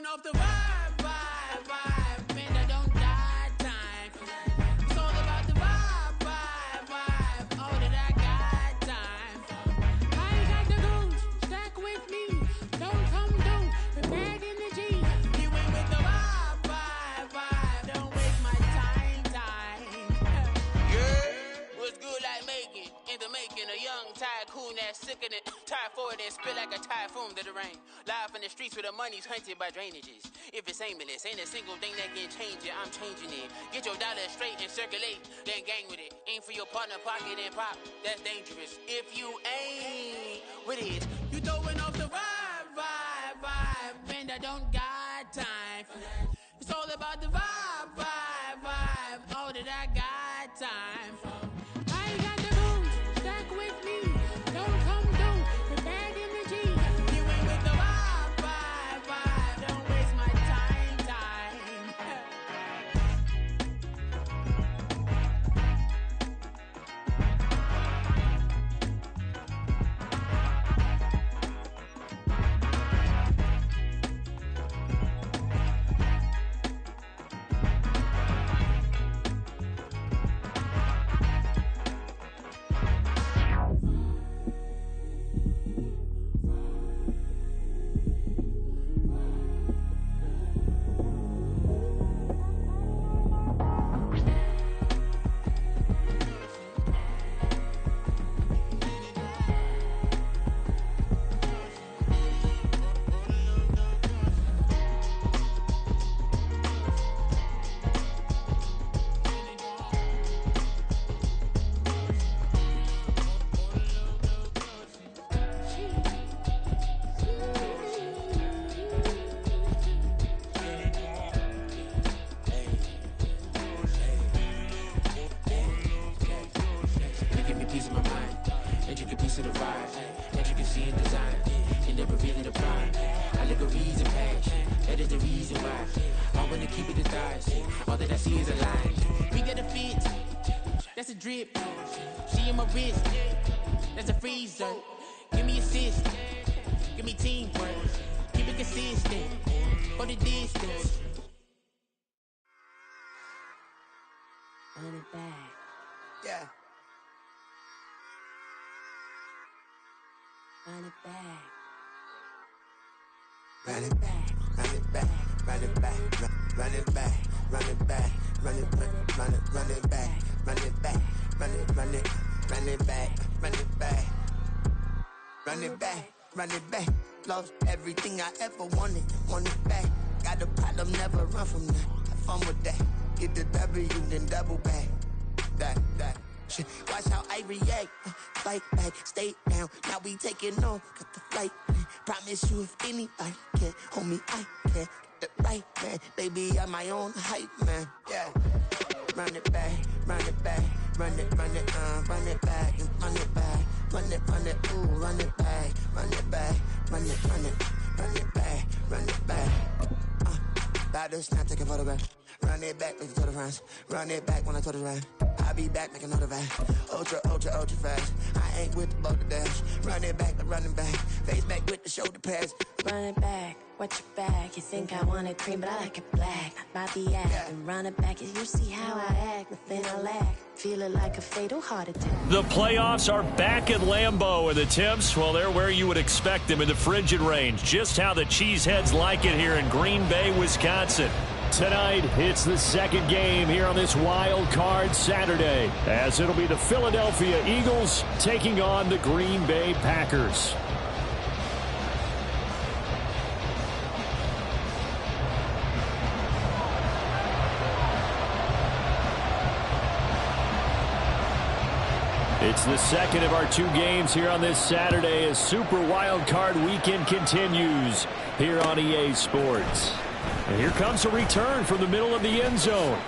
throwing off the vibe, vibe, vibe. Man, I don't die time. It's all about the vibe, vibe, vibe. All that I got time. I ain't got the goons, stack with me. Don't come through, the bag in the G. You ain't with the vibe, vibe, vibe. Don't waste my time. Yeah, what's good like making? In the making, a young tycoon that's sick of it. Tired for it and spit like a typhoon to the rain. Live in the streets where the money's hunted by drainages. If it's aimless, ain't a single thing that can change it. I'm changing it. Get your dollar straight and circulate, then gang with it. Aim for your partner pocket and pop. That's dangerous. If you ain't with it, you throwing off the vibe, vibe, vibe. Man, I don't got time for that. It's all about the vibe, vibe, vibe. All that I got time for. I ain't got the booze, stack with me. Don't come through, the bag in the G. You ain't with the vibe, vibe, vibe. Don't waste my time. Drip, she in my wrist, that's a freezer. Give me assist, give me teamwork, keep it consistent, for the distance. Run it back. Yeah. Run it back. Run it back, run it back, run it back, run it back, run it back, run it back, run it back, run it back, run it back, run it back, run it back, run it back. Lost everything I ever wanted it back. Got a problem, never run from that. Have fun with that. Get the W, then double back. That. Shit. Watch how I react. Fight back, stay down. Now we taking off. Got the flight plan. Promise you if anybody can, homie, I can. Get the right man. Baby, I'm my own hype man. Yeah. Run it back, run it back, run it back, run it back, run it back, ooh, run it back, run it back, run it back, run it back. About to snap, take a photograph. Run it back, make it to the friends. Run it back when I told it right. I'll be back, make another back. Ultra fast. I ain't with the boat to dash. Run it back, running back. Face back with the shoulder pads. Run it back, watch your back. You think I want it cream, but I like it black. Not by the act. And run it back, you see how I act. Nothing I lack. Feel it like a fatal heart attack. The playoffs are back at Lambeau, and the temps, well, they're where you would expect them in the frigid range. Just how the Cheeseheads like it here in Green Bay, Wisconsin. Tonight, it's the second game here on this wild card Saturday, as it'll be the Philadelphia Eagles taking on the Green Bay Packers. It's the second of our two games here on this Saturday as Super Wild Card Weekend continues here on EA Sports. And here comes a return from the middle of the end zone.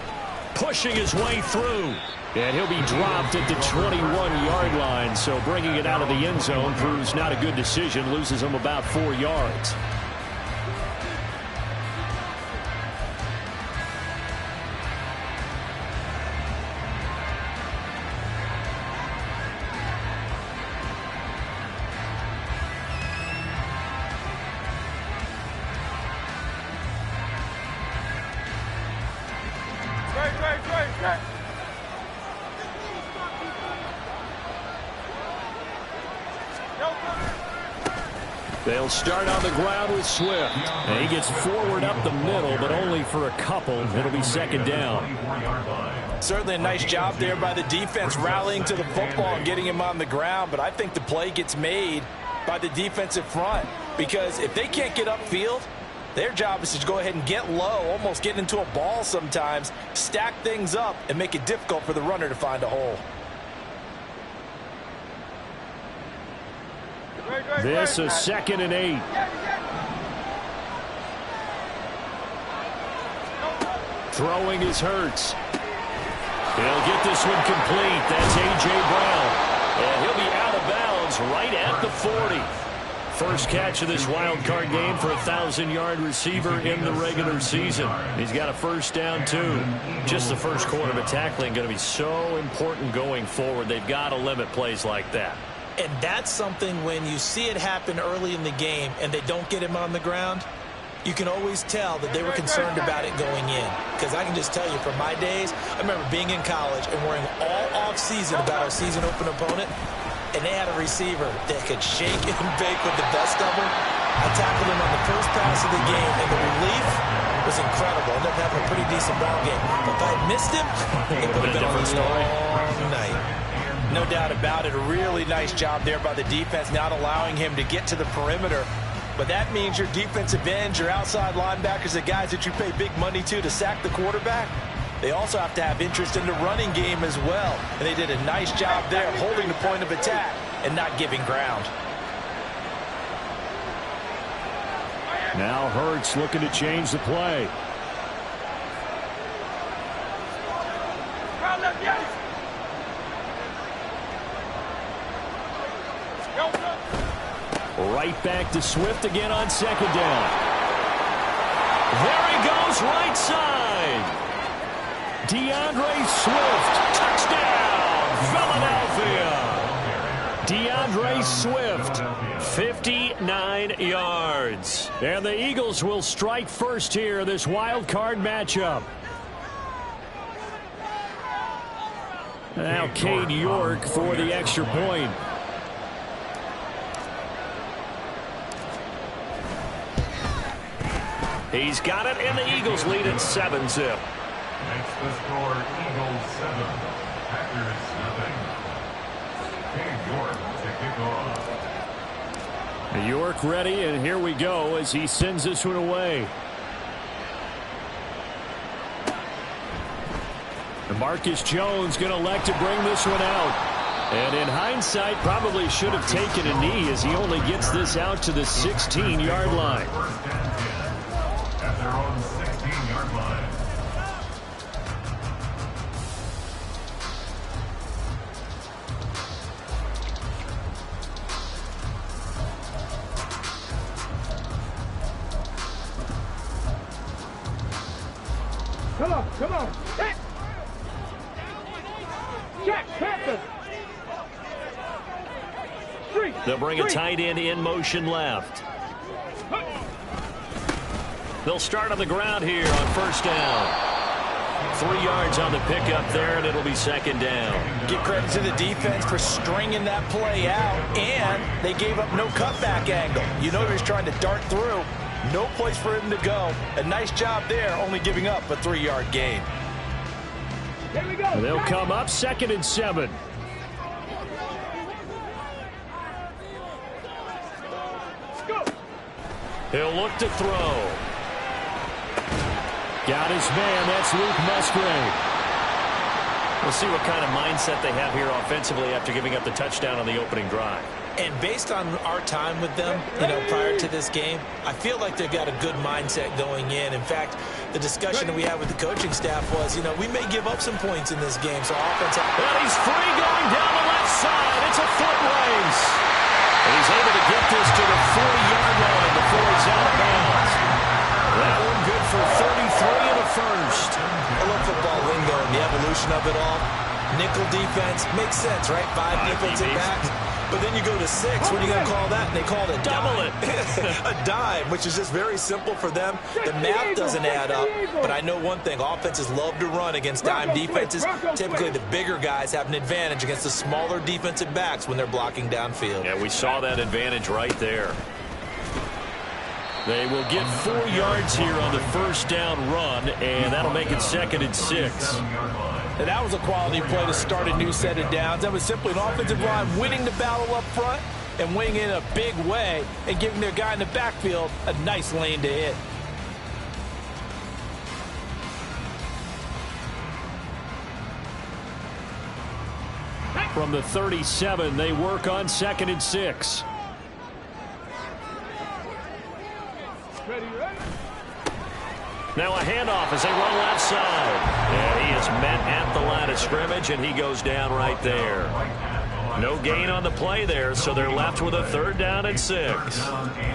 Pushing his way through. And he'll be dropped at the 21-yard line. So bringing it out of the end zone proves not a good decision. Loses him about 4 yards. They'll start on the ground with Swift. And he gets forward up the middle, but only for a couple. It'll be second down. Certainly a nice job there by the defense rallying to the football and getting him on the ground. But I think the play gets made by the defensive front, because if they can't get upfield, their job is to go ahead and get low, almost get into a ball sometimes, stack things up, and make it difficult for the runner to find a hole. This is 2nd and 8. Throwing is Hurts. He'll get this one complete. That's A.J. Brown. And he'll be out of bounds right at the 40. First catch of this wild card game for a 1,000-yard receiver in the regular season. He's got a first down, too. Just the first quarter, but tackling going to be so important going forward. They've got to limit plays like that. And that's something when you see it happen early in the game and they don't get him on the ground, you can always tell that they were concerned about it going in. Because I can just tell you from my days, I remember being in college and worrying all off-season about our season open opponent, and they had a receiver that could shake and bake with the best of them. I tackled him on the first pass of the game, and the relief was incredible. I ended up having a pretty decent ball game. But if I had missed him, it would have been a long night. No doubt about it. A really nice job there by the defense, not allowing him to get to the perimeter. But that means your defensive ends, your outside linebackers, the guys that you pay big money to sack the quarterback, they also have to have interest in the running game as well. And they did a nice job there holding the point of attack and not giving ground. Now Hurts looking to change the play. Right back to Swift again on second down. There he goes, right side. DeAndre Swift, touchdown, Philadelphia. DeAndre Swift, 59 yards. And the Eagles will strike first here in this wild card matchup. Now Cade York for the extra point. He's got it, and the Eagles lead at 7-zip. Next to score, Eagles 7, Packers 7. Cade York to kick off. York ready, and here we go as he sends this one away. And Marcus Jones going to elect to bring this one out. And in hindsight, probably should have taken a knee as he only gets this out to the 16-yard line. At their own 16-yard line. Come on. Jack, Panther. They'll bring a tight end in motion left. They'll start on the ground here on first down. 3 yards on the pickup there, and it'll be second down. Give credit to the defense for stringing that play out, and they gave up no cutback angle. You know he was trying to dart through. No place for him to go. A nice job there, only giving up a 3-yard gain. Here we go. They'll come up 2nd and 7. Let's go. He'll look to throw. Got his man. That's Luke Musgrave. We'll see what kind of mindset they have here offensively after giving up the touchdown on the opening drive. And based on our time with them, prior to this game, I feel like they've got a good mindset going in. In fact, the discussion that we had with the coaching staff was, we may give up some points in this game. So offense. And he's free going down the left side. It's a foot race. And he's able to get this to the 40-yard line before he's out of bounds. That one good for 33 and a first. I love football lingo and the evolution of it all. Nickel defense makes sense, right? 5 defensive backs. But then you go to to 6. What are you going to call that? And they called it double it. A dime, which is just very simple for them. The math doesn't add up, but I know one thing. Offenses love to run against dime defenses. Typically, the bigger guys have an advantage against the smaller defensive backs when they're blocking downfield. Yeah, we saw that advantage right there. They will get 4 yards here on the first down run, and that'll make it 2nd and 6. And that was a quality play to start a new set of downs. That was simply an offensive line winning the battle up front and winning in a big way and giving their guy in the backfield a nice lane to hit. From the 37, they work on 2nd and 6. Now a handoff as they run left side. And he is met at the line of scrimmage, and he goes down right there. No gain on the play there, so they're left with a 3rd down and 6.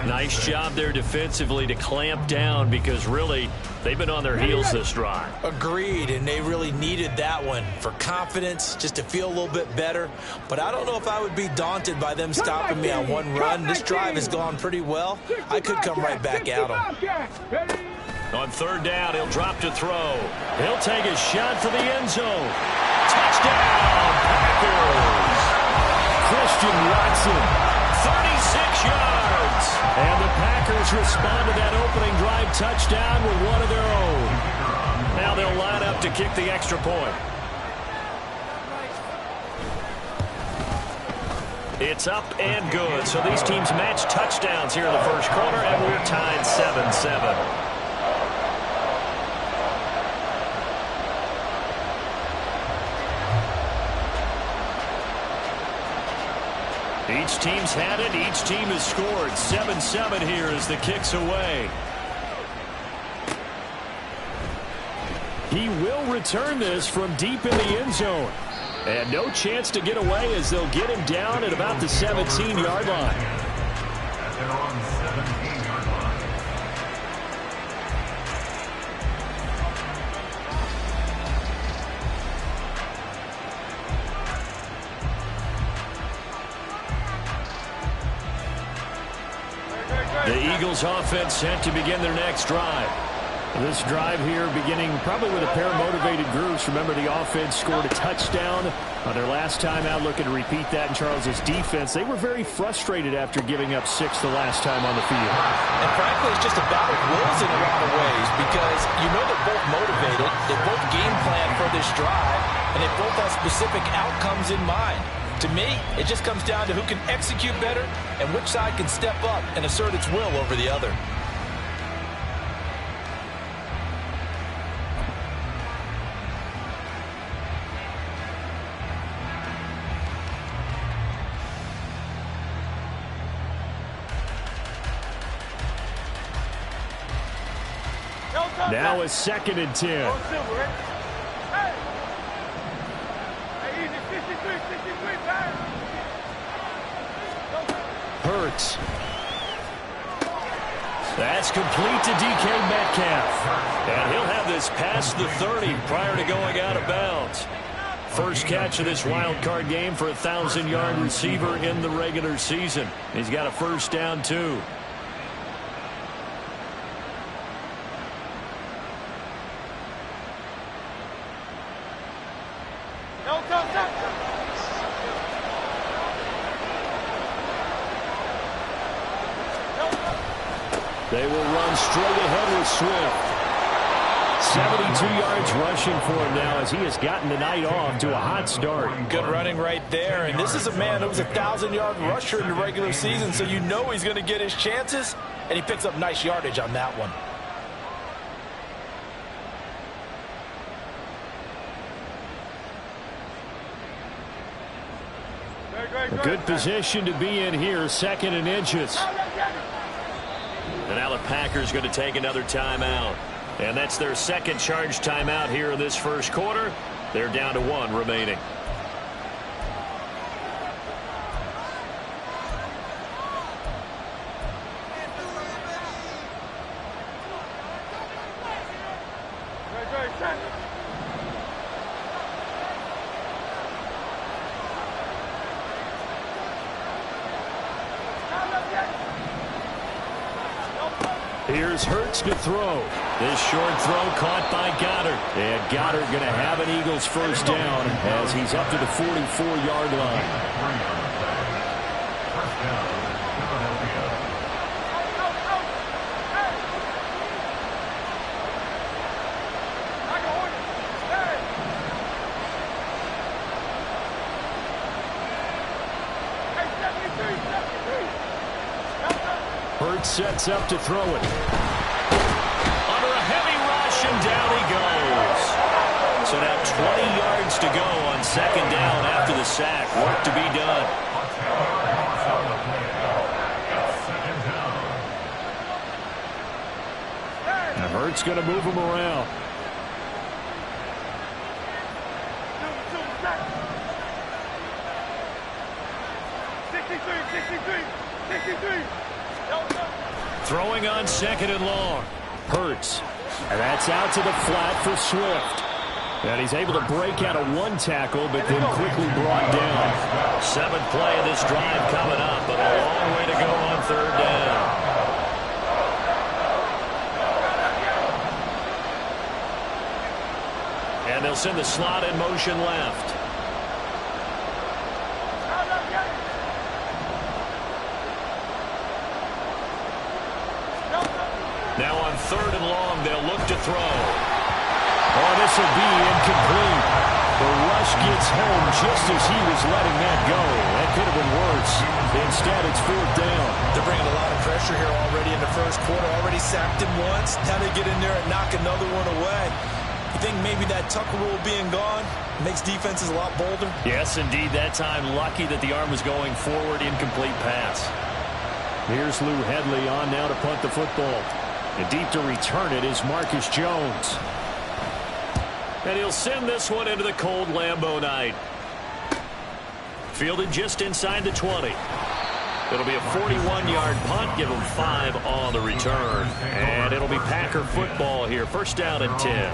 Nice job there defensively to clamp down because really they've been on their heels this drive. Agreed, and they really needed that one for confidence, just to feel a little bit better. But I don't know if I would be daunted by them stopping me on one run. This drive has gone pretty well. I could come right back at them. On 3rd down, he'll drop to throw. He'll take a shot for the end zone. Touchdown, Packers! Christian Watson, 36 yards. And the Packers respond to that opening drive touchdown with one of their own. Now they'll line up to kick the extra point. It's up and good. So these teams match touchdowns here in the first quarter, and we're tied 7-7. Each team's had it. Each team has scored. 7-7 here as the kick's away. He will return this from deep in the end zone. And no chance to get away as they'll get him down at about the 17-yard line. They're on the 17-yard line. The Eagles offense set to begin their next drive. This drive here beginning probably with a pair of motivated groups. Remember, the offense scored a touchdown on their last time out, looking to repeat that in Charles's defense. They were very frustrated after giving up 6 the last time on the field. And frankly, it's just a battle of wills in a lot of ways because you know they're both motivated, they both game plan for this drive, and they both have specific outcomes in mind. To me, it just comes down to who can execute better and which side can step up and assert its will over the other. Now a 2nd and 10. Hurts. That's complete to DK Metcalf. And he'll have this past the 30 prior to going out of bounds. First catch of this wild card game for a 1,000-yard receiver in the regular season. He's got a first down, too. They will run straight ahead with Swift. 72 yards rushing for him now as he has gotten the night off to a hot start. Good running right there. And this is a man that was a 1,000-yard rusher in the regular season, so you know he's going to get his chances, and he picks up nice yardage on that one. A good position to be in here, 2nd and inches. And now the Packers going to take another timeout. And that's their second charge timeout here in this first quarter. They're down to 1 remaining. Here's Hurts to throw. This short throw caught by Goddard. And Goddard going to have an Eagles first down as he's up to the 44-yard line. Hurts sets up to throw it. Under a heavy rush, and down he goes. So now 20 yards to go on second down after the sack. Work to be done. And Hurts going to move him around. Throwing on second and long. Hurts. And that's out to the flat for Swift. And he's able to break out of one tackle, but then quickly brought down. 7th play of this drive coming up, but a long way to go on third down. And they'll send the slot in motion left. Now on third and long, they'll look to throw. Oh, this will be incomplete. The rush gets home just as he was letting that go. That could have been worse. Instead, it's fourth down. They're bringing a lot of pressure here already in the first quarter. Already sacked him once. Now they get in there and knock another one away. You think maybe that Tucker rule being gone makes defenses a lot bolder? Yes, indeed. That time, lucky that the arm was going forward. Incomplete pass. Here's Lou Hedley on now to punt the football. And deep to return it is Marcus Jones. And he'll send this one into the cold Lambeau night. Fielded just inside the 20. It'll be a 41-yard punt. Give him 5 on the return. And it'll be Packer football here. First down and 10.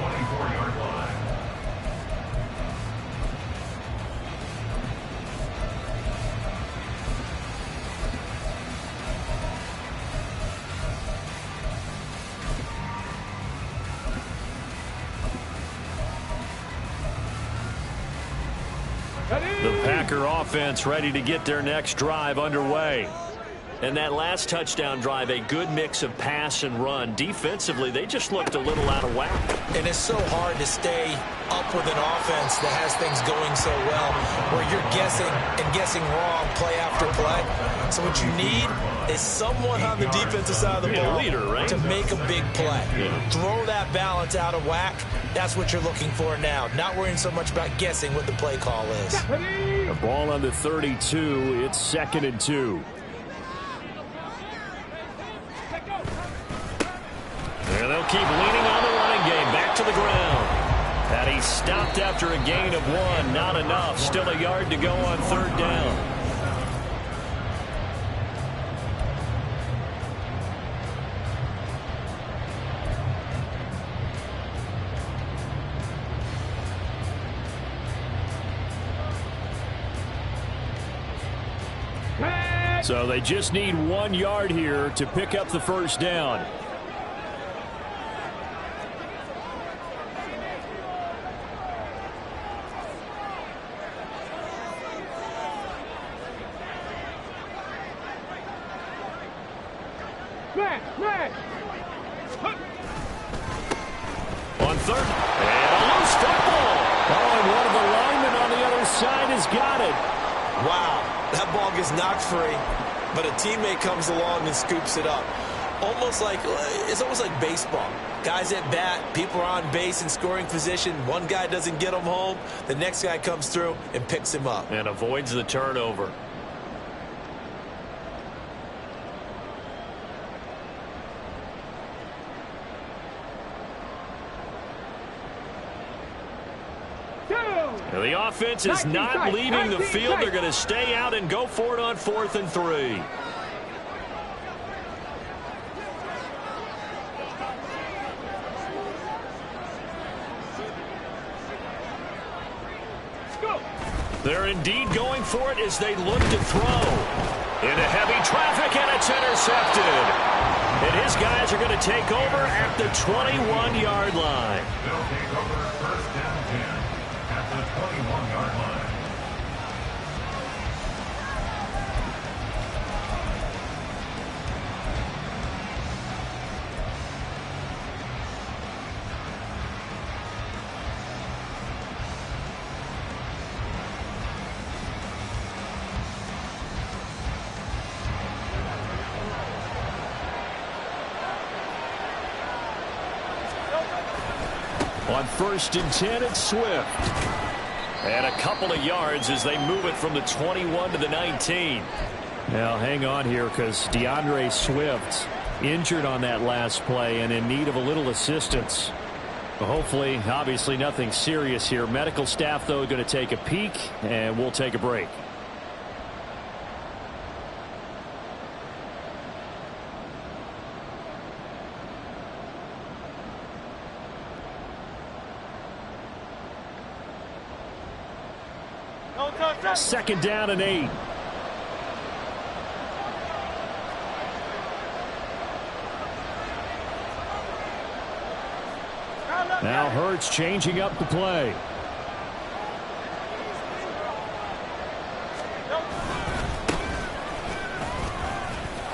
The Packer offense ready to get their next drive underway. And that last touchdown drive, a good mix of pass and run. Defensively, they just looked a little out of whack. And it's so hard to stay up with an offense that has things going so well, where you're guessing and guessing wrong play after play. So what you need is someone on the defensive side of the ball leader, right? to make a big play. Yeah. Throw that balance out of whack. That's what you're looking for now. Not worrying so much about guessing what the play call is. The ball on the 32. It's 2nd and 2. And they'll keep leaning on the running game. Back to the ground. And he stopped after a gain of 1. Not enough. Still a yard to go on third down. So they just need 1 yard here to pick up the first down. On third, and a loose football. Oh, and one of the linemen on the other side has got it. Wow, that ball gets knocked free, but a teammate comes along and scoops it up. It's almost like baseball. Guys at bat, people are on base in scoring position. One guy doesn't get him home. The next guy comes through and picks him up. And avoids the turnover. Now the offense is not leaving the field. They're going to stay out and go for it on 4th and 3. They're indeed going for it as they look to throw. Into heavy traffic, and That's intercepted. And his guys are going to take over at the 21-yard line. They'll take over first and 10 at the 21-yard line. On 1st and 10, it's Swift. And a couple of yards as they move it from the 21 to the 19. Now, hang on here because DeAndre Swift injured on that last play and in need of a little assistance. But hopefully, obviously, nothing serious here. Medical staff, though, going to take a peek, and we'll take a break. Second down and 8. Now Hurts changing up the play.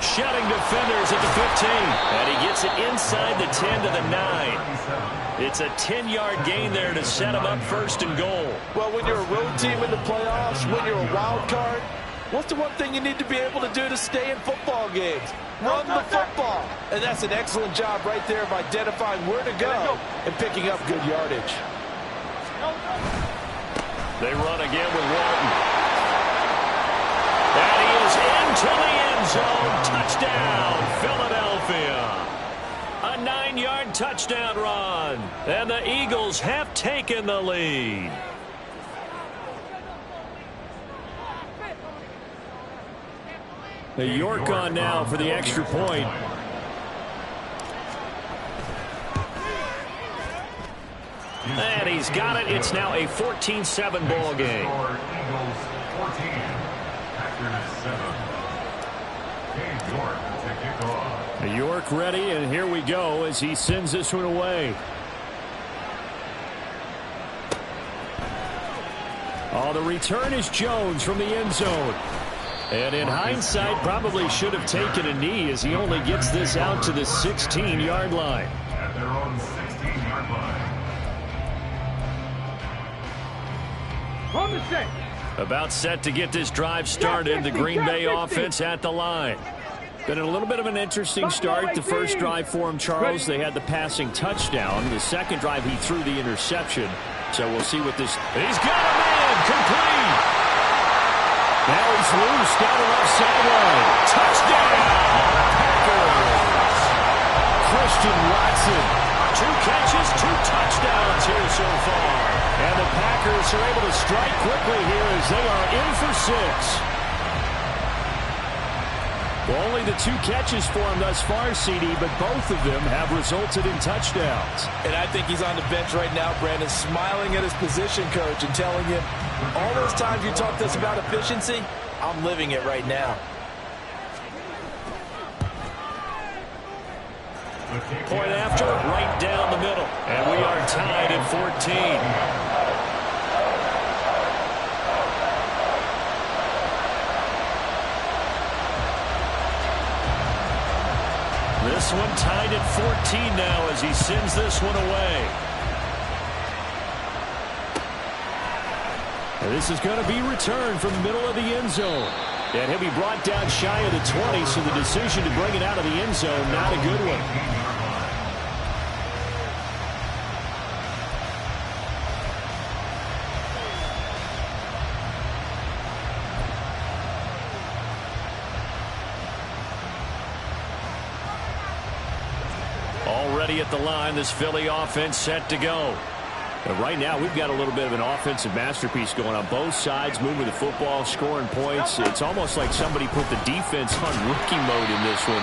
Shedding defenders at the 15. And he gets it inside the 10 to the 9. It's a 10-yard gain there to set him up 1st and goal. Well, when you're a road team in the playoffs, when you're a wild card, what's the one thing you need to be able to do to stay in football games? Run the football. And that's an excellent job right there of identifying where to go and picking up good yardage. They run again with Walton. And he is into the end zone. Touchdown, Philadelphia. A 9-yard touchdown run. And the Eagles have taken the lead. The York on now for the extra point. And he's got it. It's now a 14-7 ball game. Eagles 14, Packers 7. York to kick off. York ready, and here we go as he sends this one away. Oh, the return is Jones from the end zone. And in hindsight, probably should have taken a knee as he only gets this out to the 16-yard line. At their own 16-yard line. On the set. About set to get this drive started. The Green Bay offense at the line. Been a little bit of an interesting start. The first drive for him, Charles, they had the passing touchdown. The second drive, he threw the interception. So we'll see what this... He's got a man! Complete! Now he's loose down the left sideline. Touchdown! Packers! Christian Watson. 2 catches, 2 touchdowns here so far. And the Packers are able to strike quickly here as they are in for 6. Well, only the 2 catches for him thus far, CD, but both of them have resulted in touchdowns. And I think he's on the bench right now, Brandon, smiling at his position coach and telling him, all those times you talked to us about efficiency, I'm living it right now. Point after, right down the middle. And we are tied at 14. This one tied at 14 now as he sends this one away. And this is going to be returned from the middle of the end zone. And he'll be brought down shy of the 20, so the decision to bring it out of the end zone, not a good one. Already at the line, this Philly offense set to go. And right now, we've got a little bit of an offensive masterpiece going on both sides, moving the football, scoring points. It's almost like somebody put the defense on rookie mode in this one.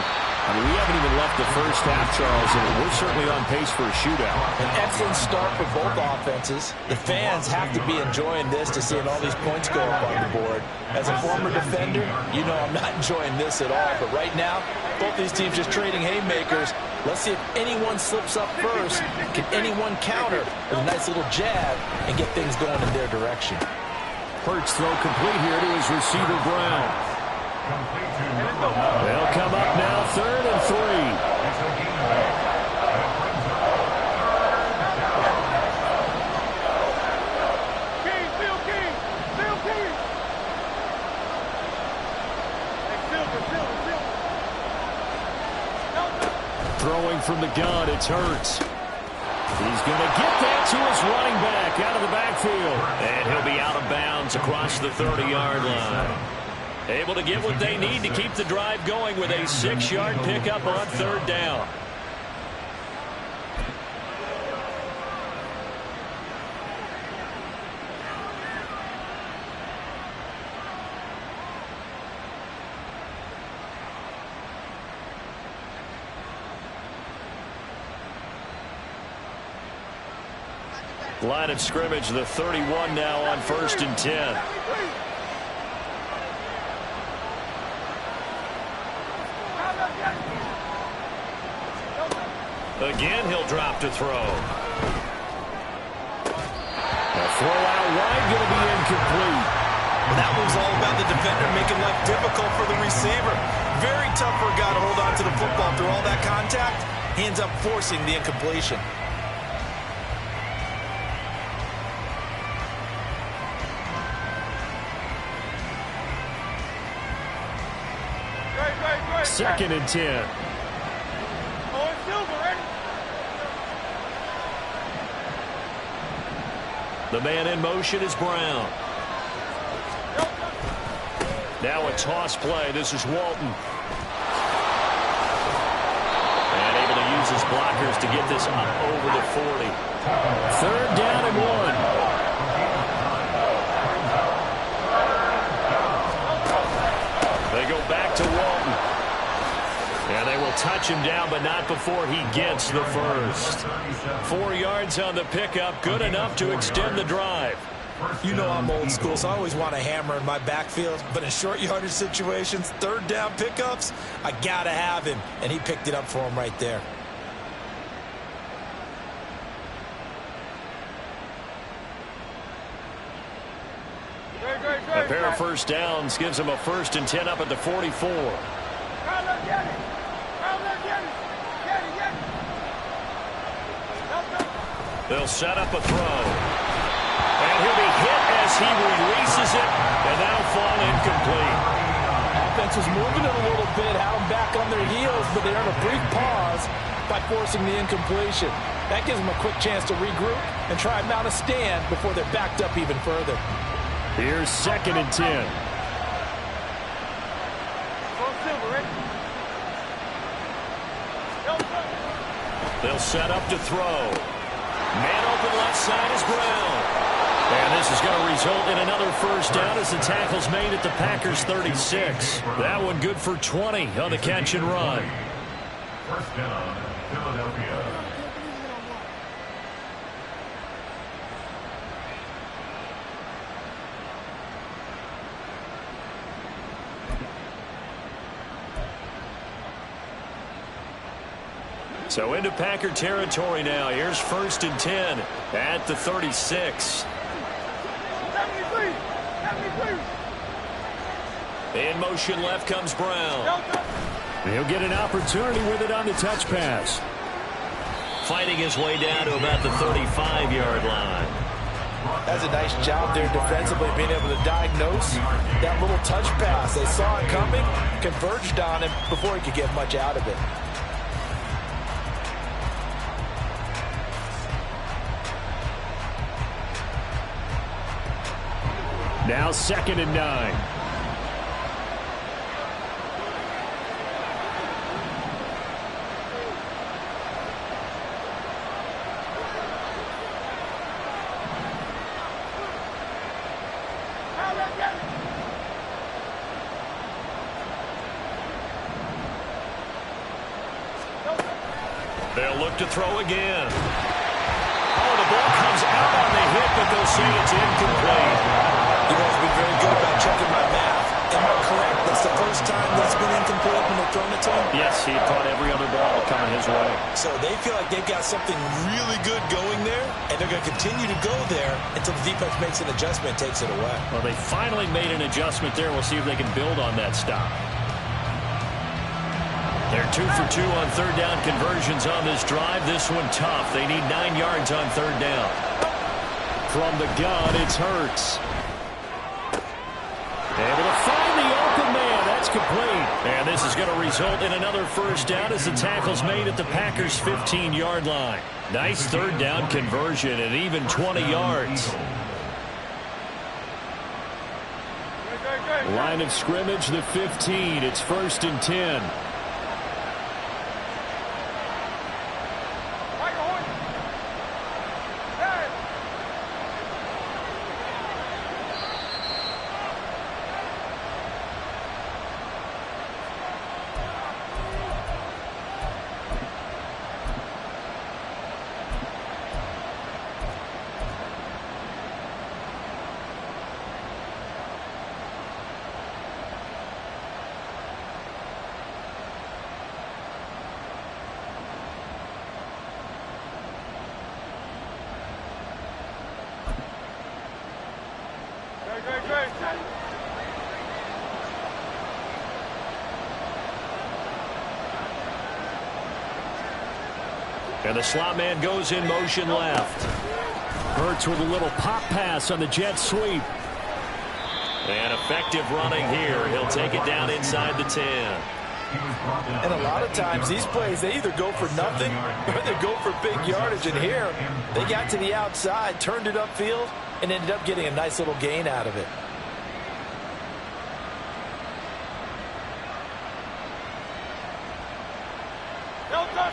I mean, we haven't even left the first half, Charles, and we're certainly on pace for a shootout. An excellent start for both offenses. The fans have to be enjoying this to seeing all these points go up on the board. As a former defender, you know I'm not enjoying this at all. But right now, both these teams just trading haymakers. Let's see if anyone slips up first. Can anyone counter with a nice little jab and get things going in their direction? Hurts throw complete here to his receiver, Brown. They'll come up now, 3rd and 3. Throwing from the gun, it's Hurts. He's going to get that to his running back out of the backfield. And he'll be out of bounds across the 30-yard line. Able to get what they need to keep the drive going with a 6-yard pickup on 3rd down. Line of scrimmage, the 31 now on 1st and 10. Again, he'll drop to throw. A throw out wide, going to be incomplete. Well, that was all about the defender making life difficult for the receiver. Very tough for a guy to hold on to the football through all that contact. He ends up forcing the incompletion. Second and 10. The man in motion is Brown. Now a toss play. This is Walton. And able to use his blockers to get this up over the 40. 3rd down and 1. They go back to Walton. And they will touch him down, but not before he gets the first. 4 yards on the pickup, good enough to extend the drive. You know I'm old school, so I always want a hammer in my backfield. But in short yardage situations, 3rd down pickups, I got to have him. And he picked it up for him right there. A pair of first downs gives him a 1st and 10 up at the 44. They'll set up a throw. And he'll be hit as he releases it, and that'll fall incomplete. Offense was moving it a little bit, had them back on their heels, but they earned a brief pause by forcing the incompletion. That gives them a quick chance to regroup and try and mount a stand before they're backed up even further. Here's 2nd and 10. They'll set up to throw. Man open left side is Brown. And this is going to result in another 1st down as the tackle's made at the Packers' 36. That one good for 20 on the catch and run. 1st down, Philadelphia. So into Packer territory now. Here's 1st and 10 at the 36. In motion left comes Brown. He'll get an opportunity with it on the touch pass. Fighting his way down to about the 35-yard line. That's a nice job there defensively, being able to diagnose that little touch pass. They saw it coming, converged on him before he could get much out of it. Now 2nd and 9. They'll look to throw again. Oh, the ball comes out on the hit, but they'll say it's incomplete. You guys have been very good about checking my math. Am I correct? That's the first time that's been incomplete when they've thrown it to him? Yes, he had caught every other ball coming his way. So they feel like they've got something really good going there, and they're going to continue to go there until the defense makes an adjustment and takes it away. Well, they finally made an adjustment there. We'll see if they can build on that stop. They're 2 for 2 on third down conversions on this drive. This one tough. They need 9 yards on third down. From the gun, it's Hurts. Able to find the open man. That's complete. And this is going to result in another first down as the tackle's made at the Packers' 15-yard line. Nice third down conversion and even 20 yards. Line of scrimmage, the 15. It's 1st and 10. And the slot man goes in motion left. Hurts with a little pop pass on the jet sweep. And effective running here. He'll take it down inside the 10. And a lot of times these plays, they either go for nothing or they go for big yardage. And here, they got to the outside, turned it upfield, and ended up getting a nice little gain out of it.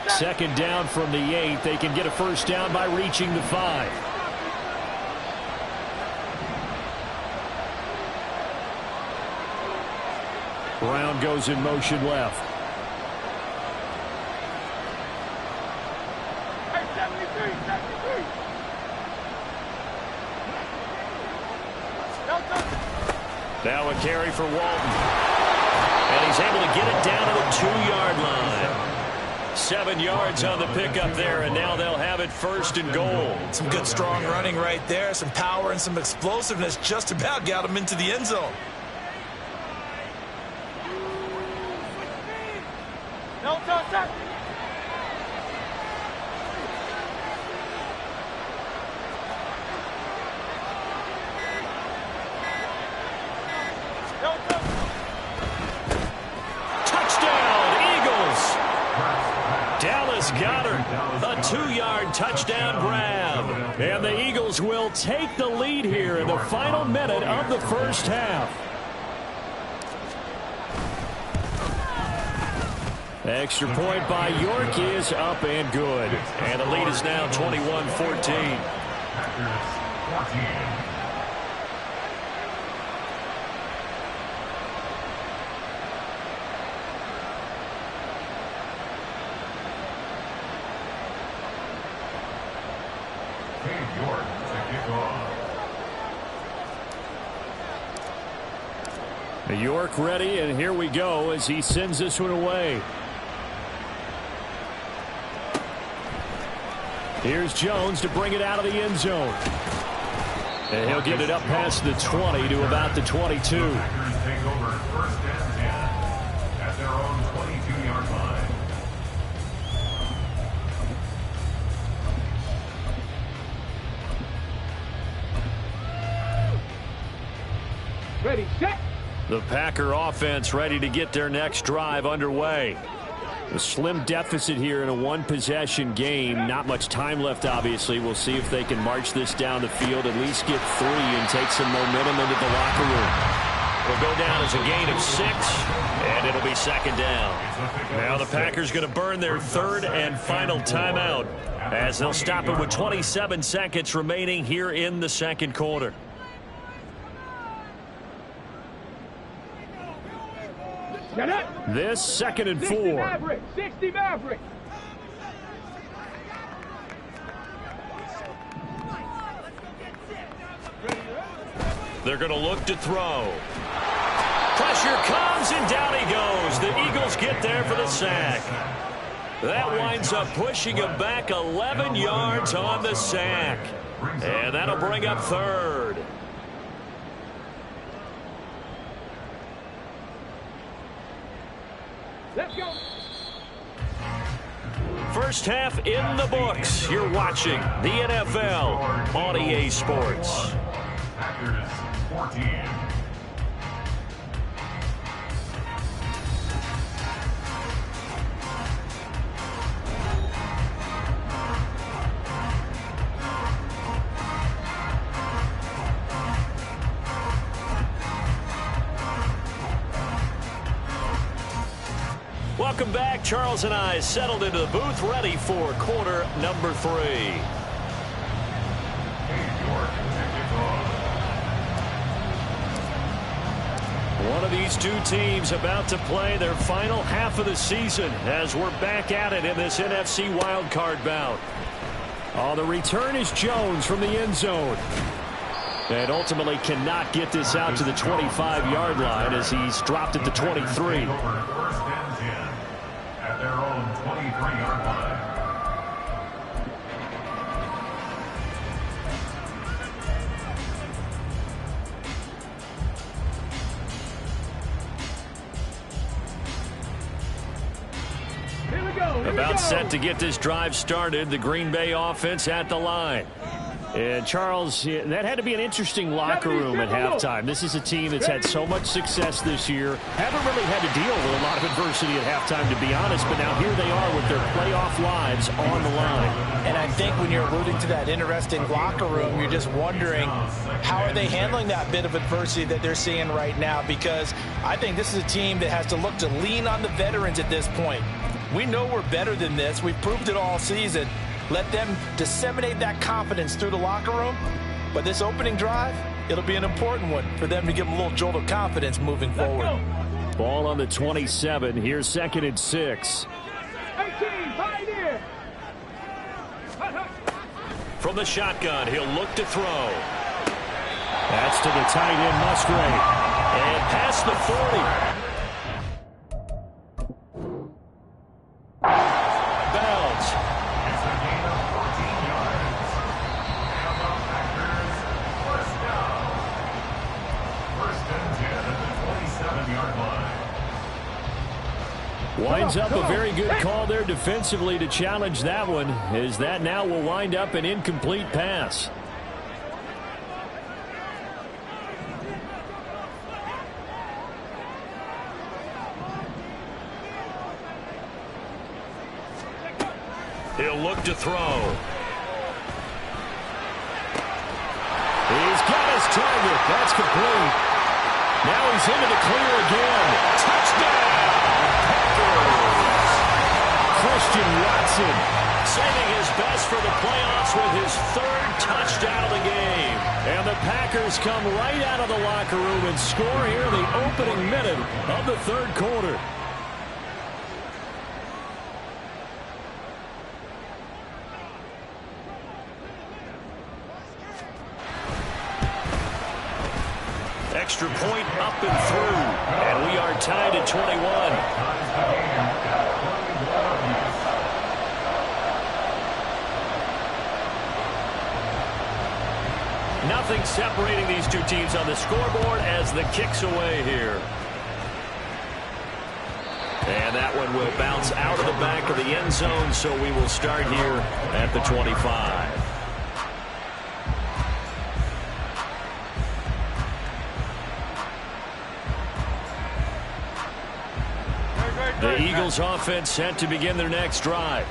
Second down from the 8. They can get a first down by reaching the 5. Brown goes in motion left. Now a carry for Walton. And he's able to get it down to the 2-yard line. 7 yards on the pickup there, and now they'll have it 1st and goal. Some good strong running right there. Some power and some explosiveness just about got him into the end zone. No touch. A 2-yard touchdown grab. And the Eagles will take the lead here in the final minute of the first half. Extra point by York is up and good. And the lead is now 21-14. York ready, and here we go as he sends this one away. Here's Jones to bring it out of the end zone. And he'll get it up past the 20 to about the 22. Take over 1st and 10 at their own 22-yard line. Ready, set. The Packer offense ready to get their next drive underway. A slim deficit here in a one-possession game. Not much time left, obviously. We'll see if they can march this down the field, at least get 3 and take some momentum into the locker room. It'll go down as a gain of 6, and it'll be 2nd down. Now the Packers going to burn their 3rd and final timeout as they'll stop it with 27 seconds remaining here in the 2nd quarter. Get it. This 2nd and 4. 60 Maverick. 60 Maverick. They're going to look to throw. Pressure comes, and down he goes. The Eagles get there for the sack. That winds up pushing him back 11 yards on the sack. And that'll bring up third. Let's go. First half in the books. You're watching the NFL on EA Sports. Packers 14. Welcome back. Charles and I settled into the booth, ready for quarter number 3. One of these two teams about to play their final half of the season as we're back at it in this NFC wildcard bout. Oh, the return is Jones from the end zone. And ultimately cannot get this out to the 25-yard line as he's dropped at the 23. At their own 23-yard line. Here we go. About set to get this drive started. The Green Bay offense at the line. And, Charles, that had to be an interesting locker room at halftime. This is a team that's had so much success this year. Haven't really had to deal with a lot of adversity at halftime, to be honest. But now here they are with their playoff lives on the line. And I think when you're alluding to that interesting locker room, you're just wondering how are they handling that bit of adversity that they're seeing right now, because I think this is a team that has to look to lean on the veterans at this point. We know we're better than this. We've proved it all season. Let them disseminate that confidence through the locker room. But this opening drive, it'll be an important one for them to give them a little jolt of confidence moving forward. Ball on the 27. Here's 2nd and 6. 18, Pioneer. From the shotgun, he'll look to throw. That's to the tight end, Musgrave. And past the 40. Bounds. It's a gain of 14 yards. And the Packers first down. 1st and 10 at the 27-yard line. Winds up a very good call there defensively to challenge that one, as that now will wind up an incomplete pass. He'll look to throw. He's got his target. That's complete. Now he's into the clear again. Touchdown! Packers! Christian Watson saving his best for the playoffs with his 3rd touchdown of the game. And the Packers come right out of the locker room and score here in the opening minute of the 3rd quarter. Extra point up and through. And we are tied at 21. Nothing separating these two teams on the scoreboard as the kick's away here. And that one will bounce out of the back of the end zone, so we will start here at the 25. The Eagles offense set to begin their next drive.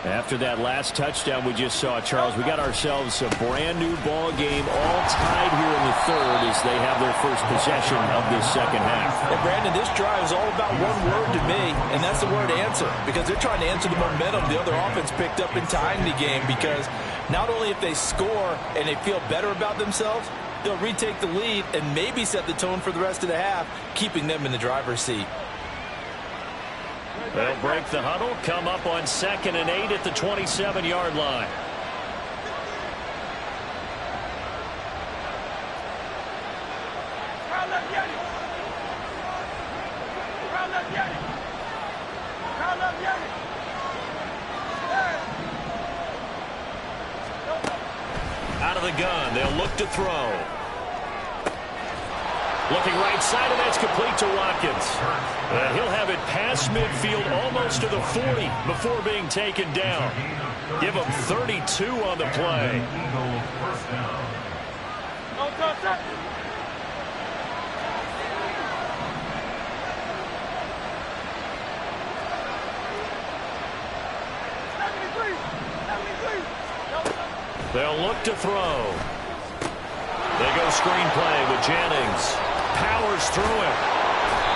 After that last touchdown we just saw, Charles, we got ourselves a brand new ball game, all tied here in the 3rd as they have their first possession of this 2nd half. And Brandon, this drive is all about one word to me, and that's the word answer, because they're trying to answer the momentum the other offense picked up in tying the game, because not only if they score and they feel better about themselves, they'll retake the lead and maybe set the tone for the rest of the half, keeping them in the driver's seat. They'll break the huddle, come up on 2nd and 8 at the 27-yard line. the gun. They'll look to throw. Looking right side, and that's complete to Watkins. And he'll have it past midfield, almost to the 40 before being taken down. Give him 32 on the play. They'll look to throw. They go screenplay with Jennings. Powers through him.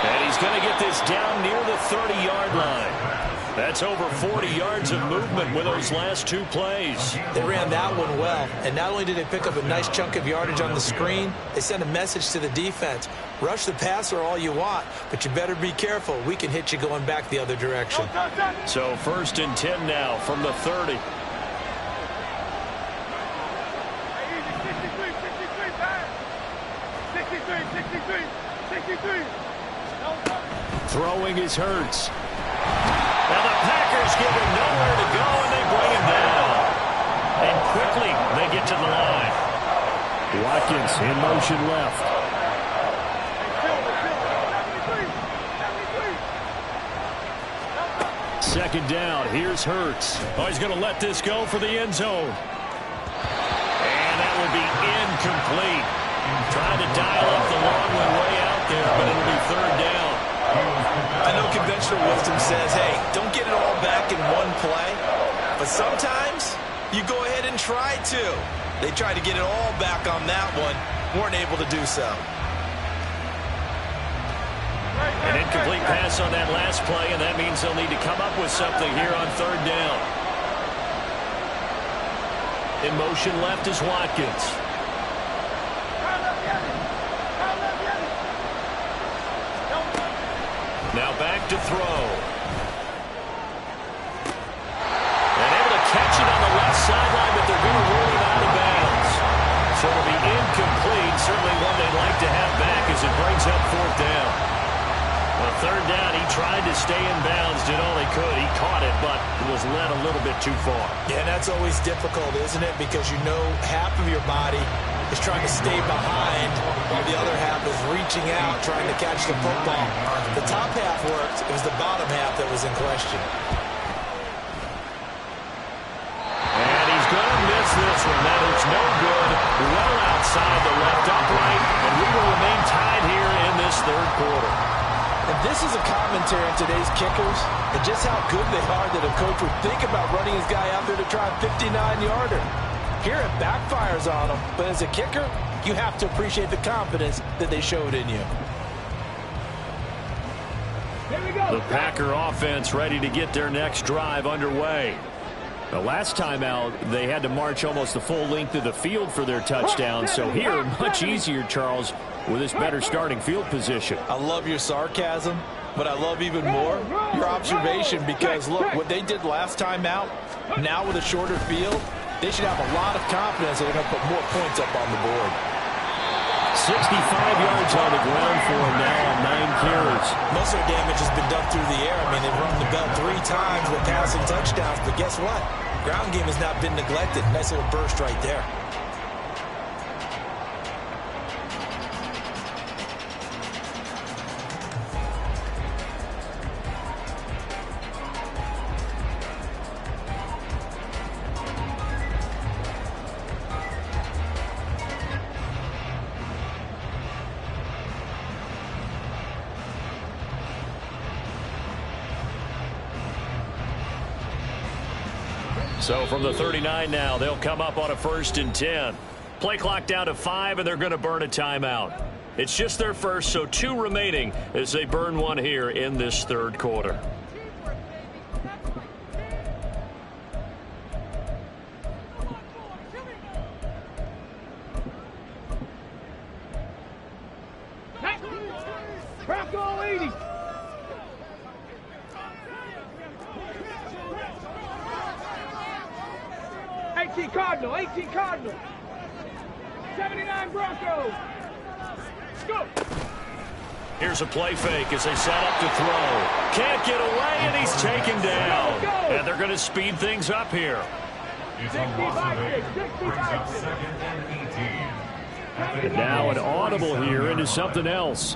And he's going to get this down near the 30-yard line. That's over 40 yards of movement with those last two plays. They ran that one well. And not only did they pick up a nice chunk of yardage on the screen, they sent a message to the defense. Rush the passer all you want, but you better be careful. We can hit you going back the other direction. So 1st and 10 now from the 30. Throwing is Hurts. Now the Packers give him nowhere to go, and they bring him down. And quickly they get to the line. Watkins in motion left. Second down. Here's Hurts. Oh, he's going to let this go for the end zone. And that will be incomplete. Trying to dial up the long one way out there, but it'll be 3rd down. I know conventional wisdom says, hey, don't get it all back in one play. But sometimes you go ahead and try to. They tried to get it all back on that one. Weren't able to do so. An incomplete pass on that last play, and that means they'll need to come up with something here on 3rd down. In motion left is Watkins. Now back to throw. And able to catch it on the left sideline, but they're going to rule it out of bounds. So it'll be incomplete. Certainly one they'd like to have back as it brings up 4th down. Well, 3rd down, he tried to stay in bounds, did all he could. He caught it, but it was led a little bit too far. Yeah, that's always difficult, isn't it? Because you know half of your body is trying to stay behind, while the other half is reaching out, trying to catch the football. The top half worked. It was the bottom half that was in question. And he's going to miss this one. That is no good. Well outside the left upright, and we will remain tied here in this 3rd quarter. And this is a commentary on today's kickers and just how good they are that a coach would think about running his guy out there to try a 59-yarder. Here it backfires on them, but as a kicker, you have to appreciate the confidence that they showed in you. The Packer offense ready to get their next drive underway. The last time out, they had to march almost the full length of the field for their touchdown. So here, much easier, Charles, with this better starting field position. I love your sarcasm, but I love even more your observation because, look, what they did last time out, now with a shorter field, they should have a lot of confidence that they're going to put more points up on the board. 65 yards on the ground for him now on 9 carries. Most of their damage has been done through the air. I mean, they've rung the bell 3 times with passing touchdowns, but guess what? Ground game has not been neglected. Nice little burst right there. So from the 39 now, they'll come up on a 1st and 10. Play clock down to 5, and they're going to burn a timeout. It's just their first, so 2 remaining as they burn one here in this 3rd quarter. Crack all 80. Cardinal, 18 Cardinal. 79 Broncos. Go. Here's a play fake as they set up to throw. Can't get away, and he's taken down. And they're going to speed things up here. It's a loss of 8. Brings up 2nd and 18. And now an audible here into something else.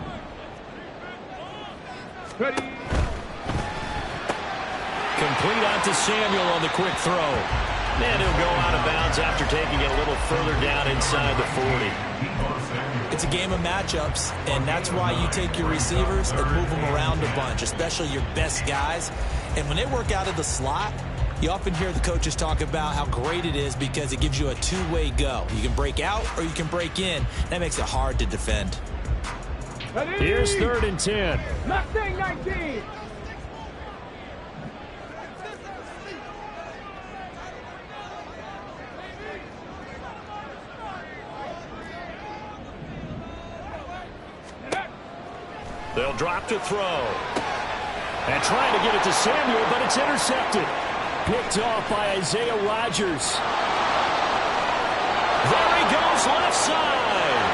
Ready. Complete out to Samuel on the quick throw. And he'll go out of bounds after taking it a little further down inside the 40. It's a game of matchups, and that's why you take your receivers and move them around a bunch, especially your best guys. And when they work out of the slot, you often hear the coaches talk about how great it is because it gives you a two-way go. You can break out or you can break in. That makes it hard to defend. Ready. Here's 3rd and 10. Mustang 19. They'll drop to throw. And trying to get it to Samuel, but it's intercepted. Picked off by Isaiah Rodgers. There he goes left side.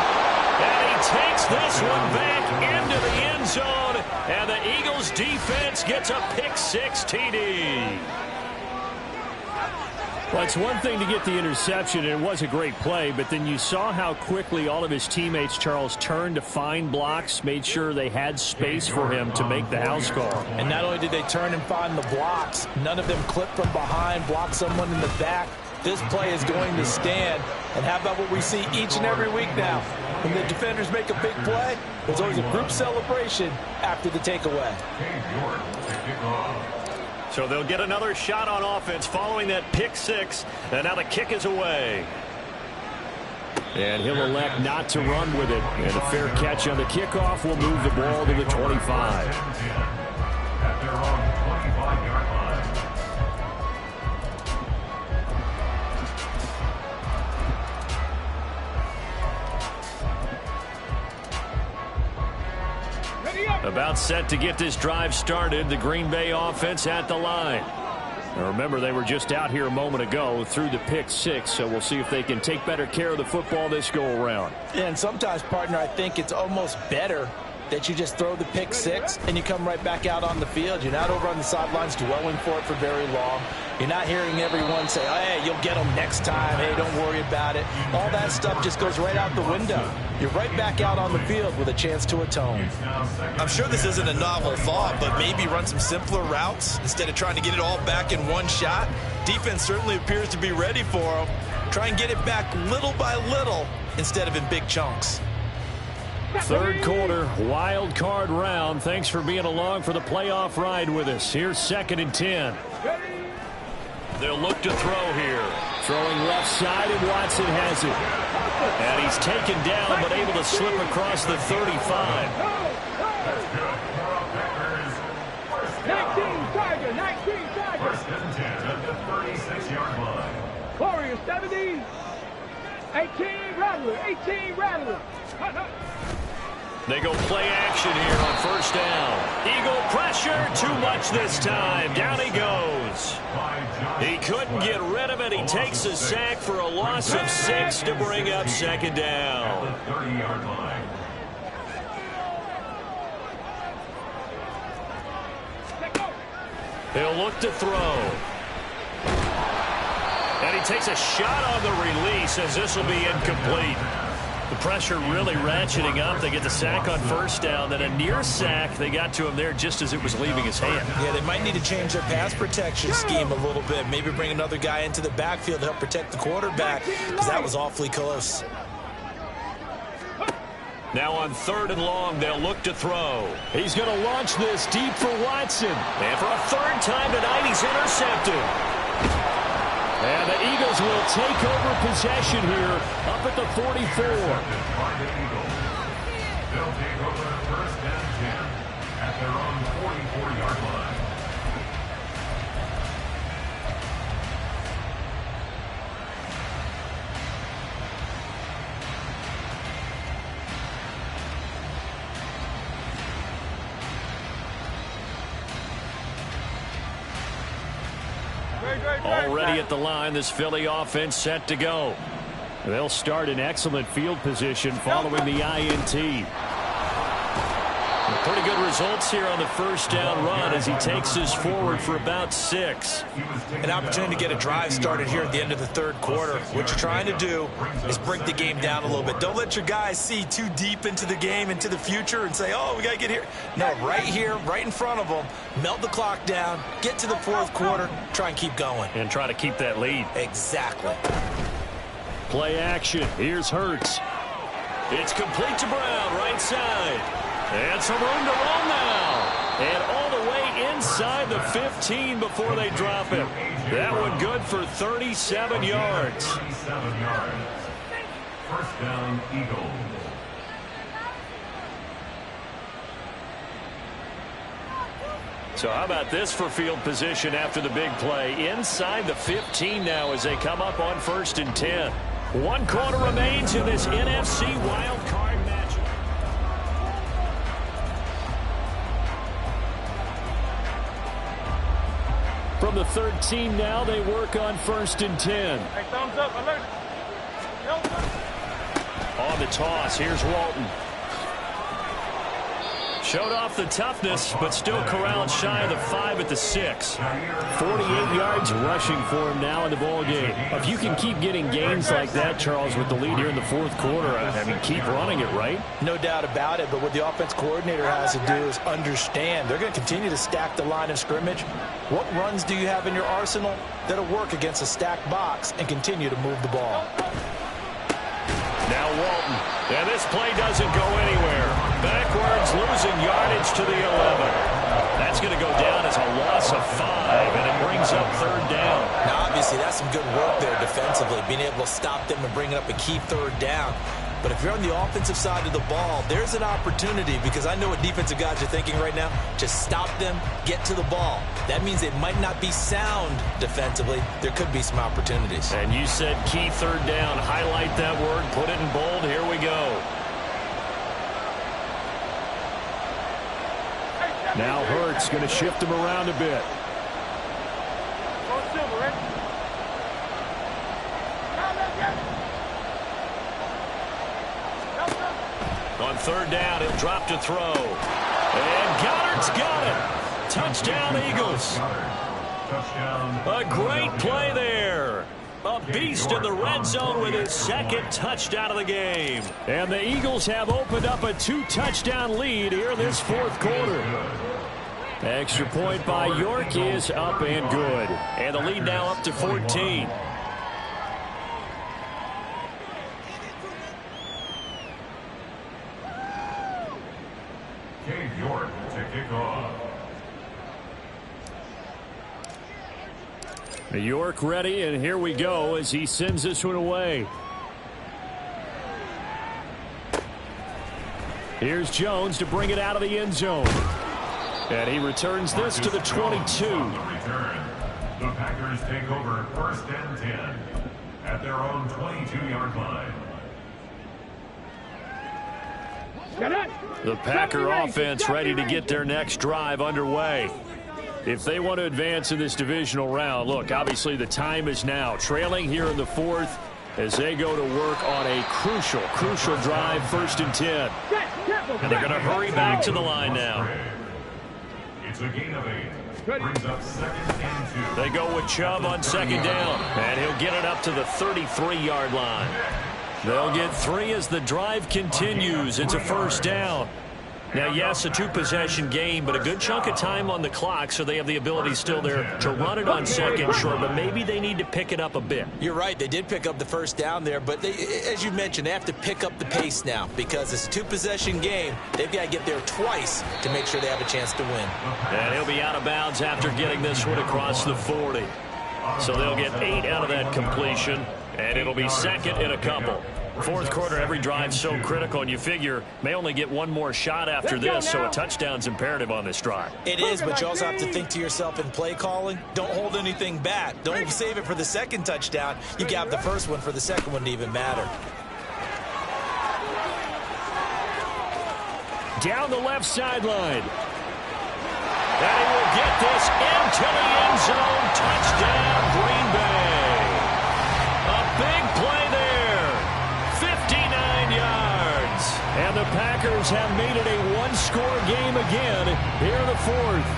And he takes this one back into the end zone. And the Eagles defense gets a pick-6 TD. Well, it's one thing to get the interception, and it was a great play, but then you saw how quickly all of his teammates, Charles, turned to find blocks, made sure they had space for him to make the house call. And not only did they turn and find the blocks, none of them clipped from behind, blocked someone in the back. This play is going to stand. And how about what we see each and every week now? When the defenders make a big play, there's always a group celebration after the takeaway. So they'll get another shot on offense following that pick-6, and now the kick is away. And he'll elect not to run with it. And a fair catch on the kickoff will move the ball to the 25. At their own 25-yard line. About set to get this drive started, the Green Bay offense at the line. Now remember, they were just out here a moment ago through the pick-6, so we'll see if they can take better care of the football this go-around. Yeah, and sometimes, partner, I think it's almost better that you just throw the pick-6 and you come right back out on the field. You're not over on the sidelines dwelling for it for very long. You're not hearing everyone say, oh, hey, you'll get them next time. Hey, don't worry about it. All that stuff just goes right out the window. You're right back out on the field with a chance to atone. I'm sure this isn't a novel thought, but maybe run some simpler routes instead of trying to get it all back in one shot. Defense certainly appears to be ready for them. Try and get it back little by little instead of in big chunks. Third quarter, wild card round. Thanks for being along for the playoff ride with us. Here's 2nd and 10. They'll look to throw here. Throwing left side, and Watson has it. And he's taken down, but able to slip across the 35. That's good. 19 Tiger, 19 Tiger. 1st and 10 at the 36-yard line. Warrior 70. 18 Rattler, 18 Rattler. They go play action here on 1st down. Eagle pressure, too much this time. Down he goes. He couldn't get rid of it. He takes a sack for a loss of 6 to bring up 2nd down. At the 30-yard line. He'll look to throw. And he takes a shot on the release as this will be incomplete. The pressure really ratcheting up. They get the sack on 1st down, then a near sack. They got to him there just as it was leaving his hand. Yeah, they might need to change their pass protection scheme a little bit. Maybe bring another guy into the backfield to help protect the quarterback because that was awfully close. Now on 3rd and long, they'll look to throw. He's going to launch this deep for Watson. And for a 3rd time tonight, he's intercepted. And the Eagles will take over possession here up at the 44. By the Eagles. They'll take over 1st and 10 at their own 44-yard line. Already at the line, this Philly offense set to go. They'll start in excellent field position following the INT. Pretty good results here on the first down run as he takes us forward for about 6. An opportunity to get a drive started here at the end of the third quarter. What you're trying to do is break the game down a little bit. Don't let your guys see too deep into the game, into the future, and say, oh, we got to get here. No, right here, right in front of them, melt the clock down, get to the fourth quarter, try and keep going. And try to keep that lead. Exactly. Play action. Here's Hurts. It's complete to Brown, right side. And some room to run now. And all the way inside the 15 before they drop him. That one good for 37 yards. 37 yards. First down, Eagles. So how about this for field position after the big play? Inside the 15 now as they come up on 1st and 10. 1 quarter remains in this NFC wild card match. From the 13 now, they work on 1st and 10. Hey, thumbs up, alert. On the toss, here's Walton. Showed off the toughness, but still corralled shy of the 5 at the 6. 48 yards rushing for him now in the ball game. If you can keep getting gains like that, Charles, with the lead here in the fourth quarter, I mean, keep running it, right? No doubt about it, but what the offense coordinator has to do is understand they're going to continue to stack the line of scrimmage. What runs do you have in your arsenal that'll work against a stacked box and continue to move the ball? Now Walton, and this play doesn't go anywhere. Backwards, losing yardage to the 11. That's going to go down as a loss of 5, and it brings up 3rd down. Now, obviously, that's some good work there defensively, being able to stop them and bring up a key 3rd down. But if you're on the offensive side of the ball, there's an opportunity, because I know what defensive guys are thinking right now. Just stop them, get to the ball. That means they might not be sound defensively. There could be some opportunities. And you said key 3rd down. Highlight that word, put it in bold. Here we go. Now Hurts going to shift him around a bit. On 3rd down, he'll drop to throw. And Goddard's got it. Touchdown, Eagles. A great play there. A beast in the red zone with his 2nd touchdown of the game. And the Eagles have opened up a 2-touchdown lead here this 4th quarter. Extra point by York is up and good. And the lead now up to 14. York to kick off. York ready, and here we go as he sends this one away. Here's Jones to bring it out of the end zone. And he returns this to the 22. The Packers take over 1st and 10 at their own 22-yard line. The Packer offense ready to get their next drive underway. If they want to advance in this divisional round, look, obviously the time is now. Trailing here in the 4th as they go to work on a crucial drive, 1st and 10. And they're going to hurry back to the line now. It's a gain of 8. Brings up 2nd and 2. They go with Chubb on 2nd down, and he'll get it up to the 33-yard line. They'll get 3 as the drive continues. It's a 1st down. Now, yes, a 2-possession game, but a good chunk of time on the clock, so they have the ability still there to run it on 2nd short, but maybe they need to pick it up a bit. You're right. They did pick up the 1st down there, but they, as you mentioned, they have to pick up the pace now because it's a 2-possession game. They've got to get there twice to make sure they have a chance to win. And he'll be out of bounds after getting this one across the 40. So they'll get 8 out of that completion, and it'll be 2nd in a couple. 4th quarter, every drive so critical, and you figure may only get one more shot after this, so a touchdown's imperative on this drive. It is, but you also have to think to yourself in play calling, don't hold anything back. Don't save it for the 2nd touchdown. You got the 1st one for the 2nd one to even matter. Down the left sideline. And he will get this into the end zone. Touchdown, Green Bay. A big play there. 59 yards. And the Packers have made it a 1-score game fourth.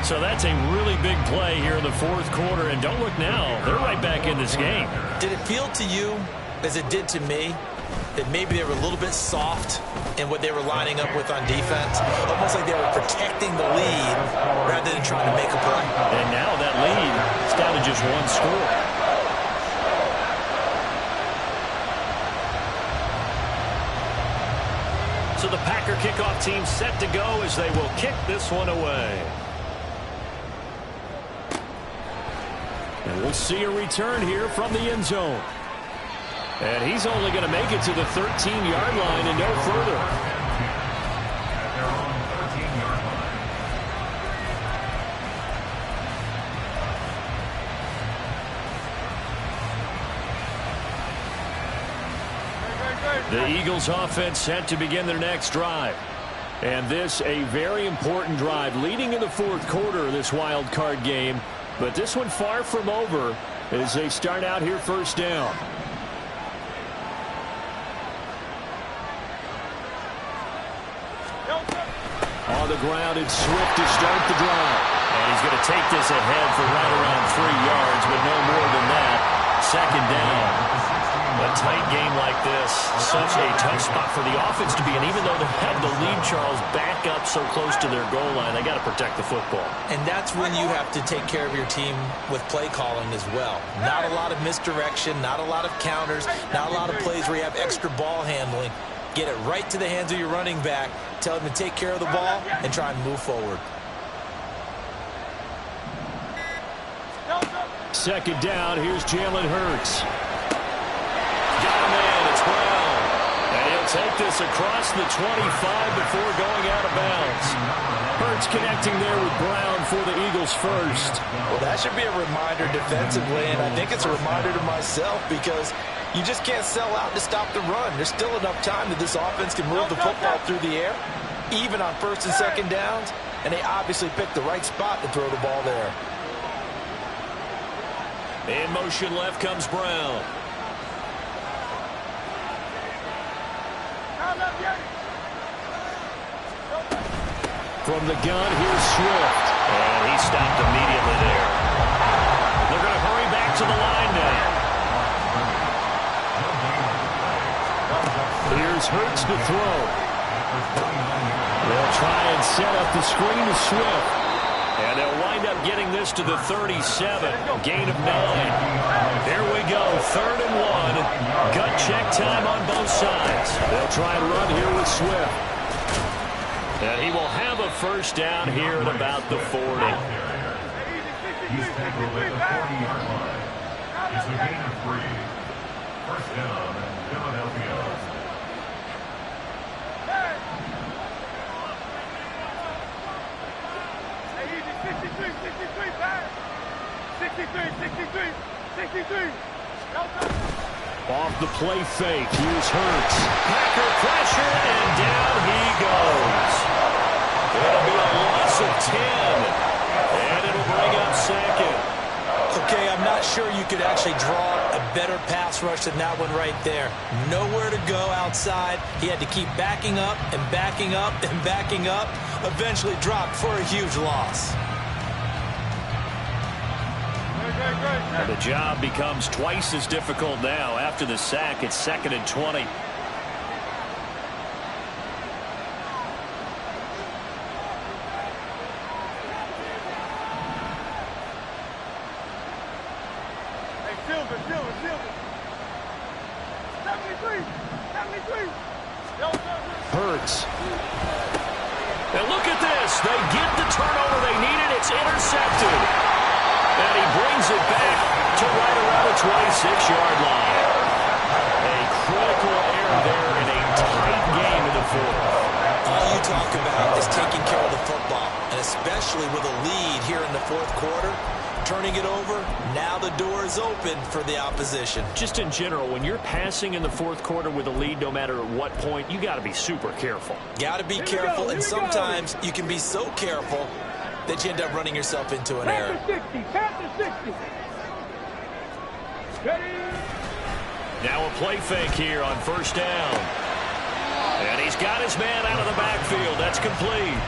So that's a really big play here in the fourth quarter. And don't look now. They're right back in this game. Did it feel to you, as it did to me, that maybe they were a little bit soft in what they were lining up with on defense? Almost like they were protecting the lead rather than trying to make a play. And now that lead is down to just one score. So the Packer kickoff team set to go as they will kick this one away. And we'll see a return here from the end zone. And he's only going to make it to the 13-yard line and no further. At their own 13-yard line. The Eagles offense set to begin their next drive. And this a very important drive leading in the fourth quarter of this wild card game. But this one far from over as they start out here first down. On the ground, it's Swift to start the drive. And he's going to take this ahead for right around 3 yards, but no more than that. Second down. A tight game like this, such a tough spot for the offense to be in. Even though they have the lead, Charles, back up so close to their goal line, they got to protect the football. And that's when you have to take care of your team with play calling as well. Not a lot of misdirection, not a lot of counters, not a lot of plays where you have extra ball handling. Get it right to the hands of your running back, tell him to take care of the ball, and try and move forward. Second down, here's Jalen Hurts. Got a man, it's Brown. And he'll take this across the 25 before going out of bounds. Hurts connecting there with Brown for the Eagles first. Well, that should be a reminder defensively, and I think it's a reminder to myself because you just can't sell out to stop the run. There's still enough time that this offense can move the football through the air, even on first and second downs, and they obviously picked the right spot to throw the ball there. In motion left comes Brown. From the gun, here's Swift. And he stopped immediately there. They're going to hurry back to the line now. Here's Hurts to throw. They'll try and set up the screen to Swift. And they'll wind up getting this to the 37. Gain of 9. Here we go. 3rd and 1. Gut check time on both sides. They'll try and run here with Swift. And he will have a first down here at about the 40. He's tackled at the 40-yard line. It's a gain of 3. First down, Philadelphia. Off the play fake, here's Hurts. Packer pressure, and down he goes. It'll be a loss of 10, and it'll bring up second. Okay, I'm not sure you could actually draw a better pass rush than that one right there. Nowhere to go outside. He had to keep backing up and backing up and backing up. Eventually dropped for a huge loss. And the job becomes twice as difficult now. After the sack, it's 2nd and 20. Hurts. And look at this. They get the turnover they needed. It's intercepted. And he brings it back to right around the 26-yard line. A critical error there in a tight game in the fourth. All you talk about is taking care of the football, and especially with a lead here in the fourth quarter. Turning it over, now the door is open for the opposition. Just in general, when you're passing in the fourth quarter with a lead, no matter at what point, you got to be super careful. Got to be careful, and sometimes you can be so careful that you end up running yourself into an error. Panther 60. Ready? Now a play fake here on first down. And he's got his man out of the backfield. That's complete.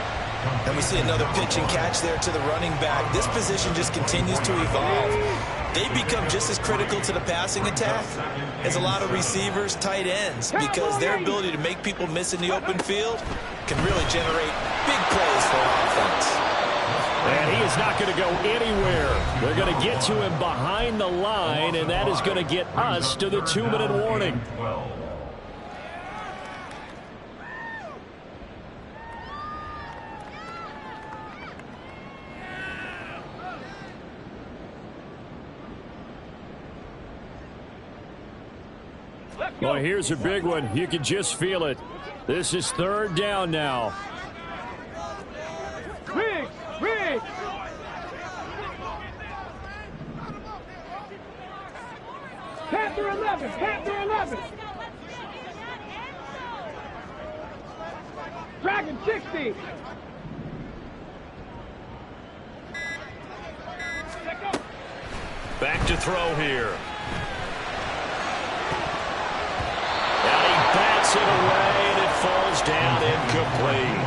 And we see another pitch and catch there to the running back. This position just continues to evolve. They become just as critical to the passing attack as a lot of receivers, tight ends, because their ability to make people miss in the open field can really generate big plays for an offense. And he is not going to go anywhere. They're going to get to him behind the line, and that is going to get us to the 2-minute warning. Well, here's a big one. You can just feel it. This is 3rd down now. Riggs! Panther 11! Dragon 60! Back to throw here. And he bats it away, and it falls down incomplete.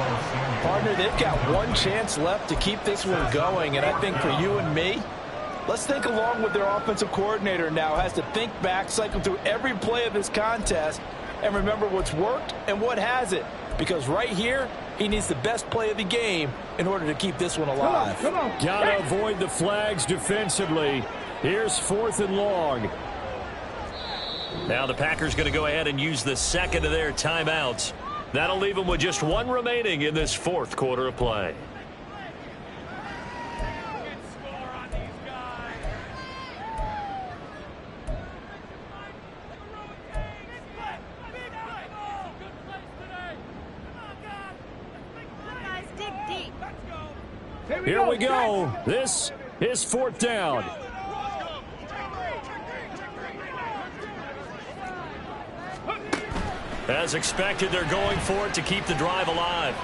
Partner, they've got one chance left to keep this one going, and I think for you and me, let's think along with their offensive coordinator now. Has to think back, cycle through every play of this contest, and remember what's worked and what hasn't. Because right here, he needs the best play of the game in order to keep this one alive. Come on. Gotta avoid the flags defensively. Here's 4th and long. Now the Packers going to go ahead and use the second of their timeouts. That'll leave them with just one remaining in this 4th quarter of play. Here we go. This is 4th down. As expected, they're going for it to keep the drive alive.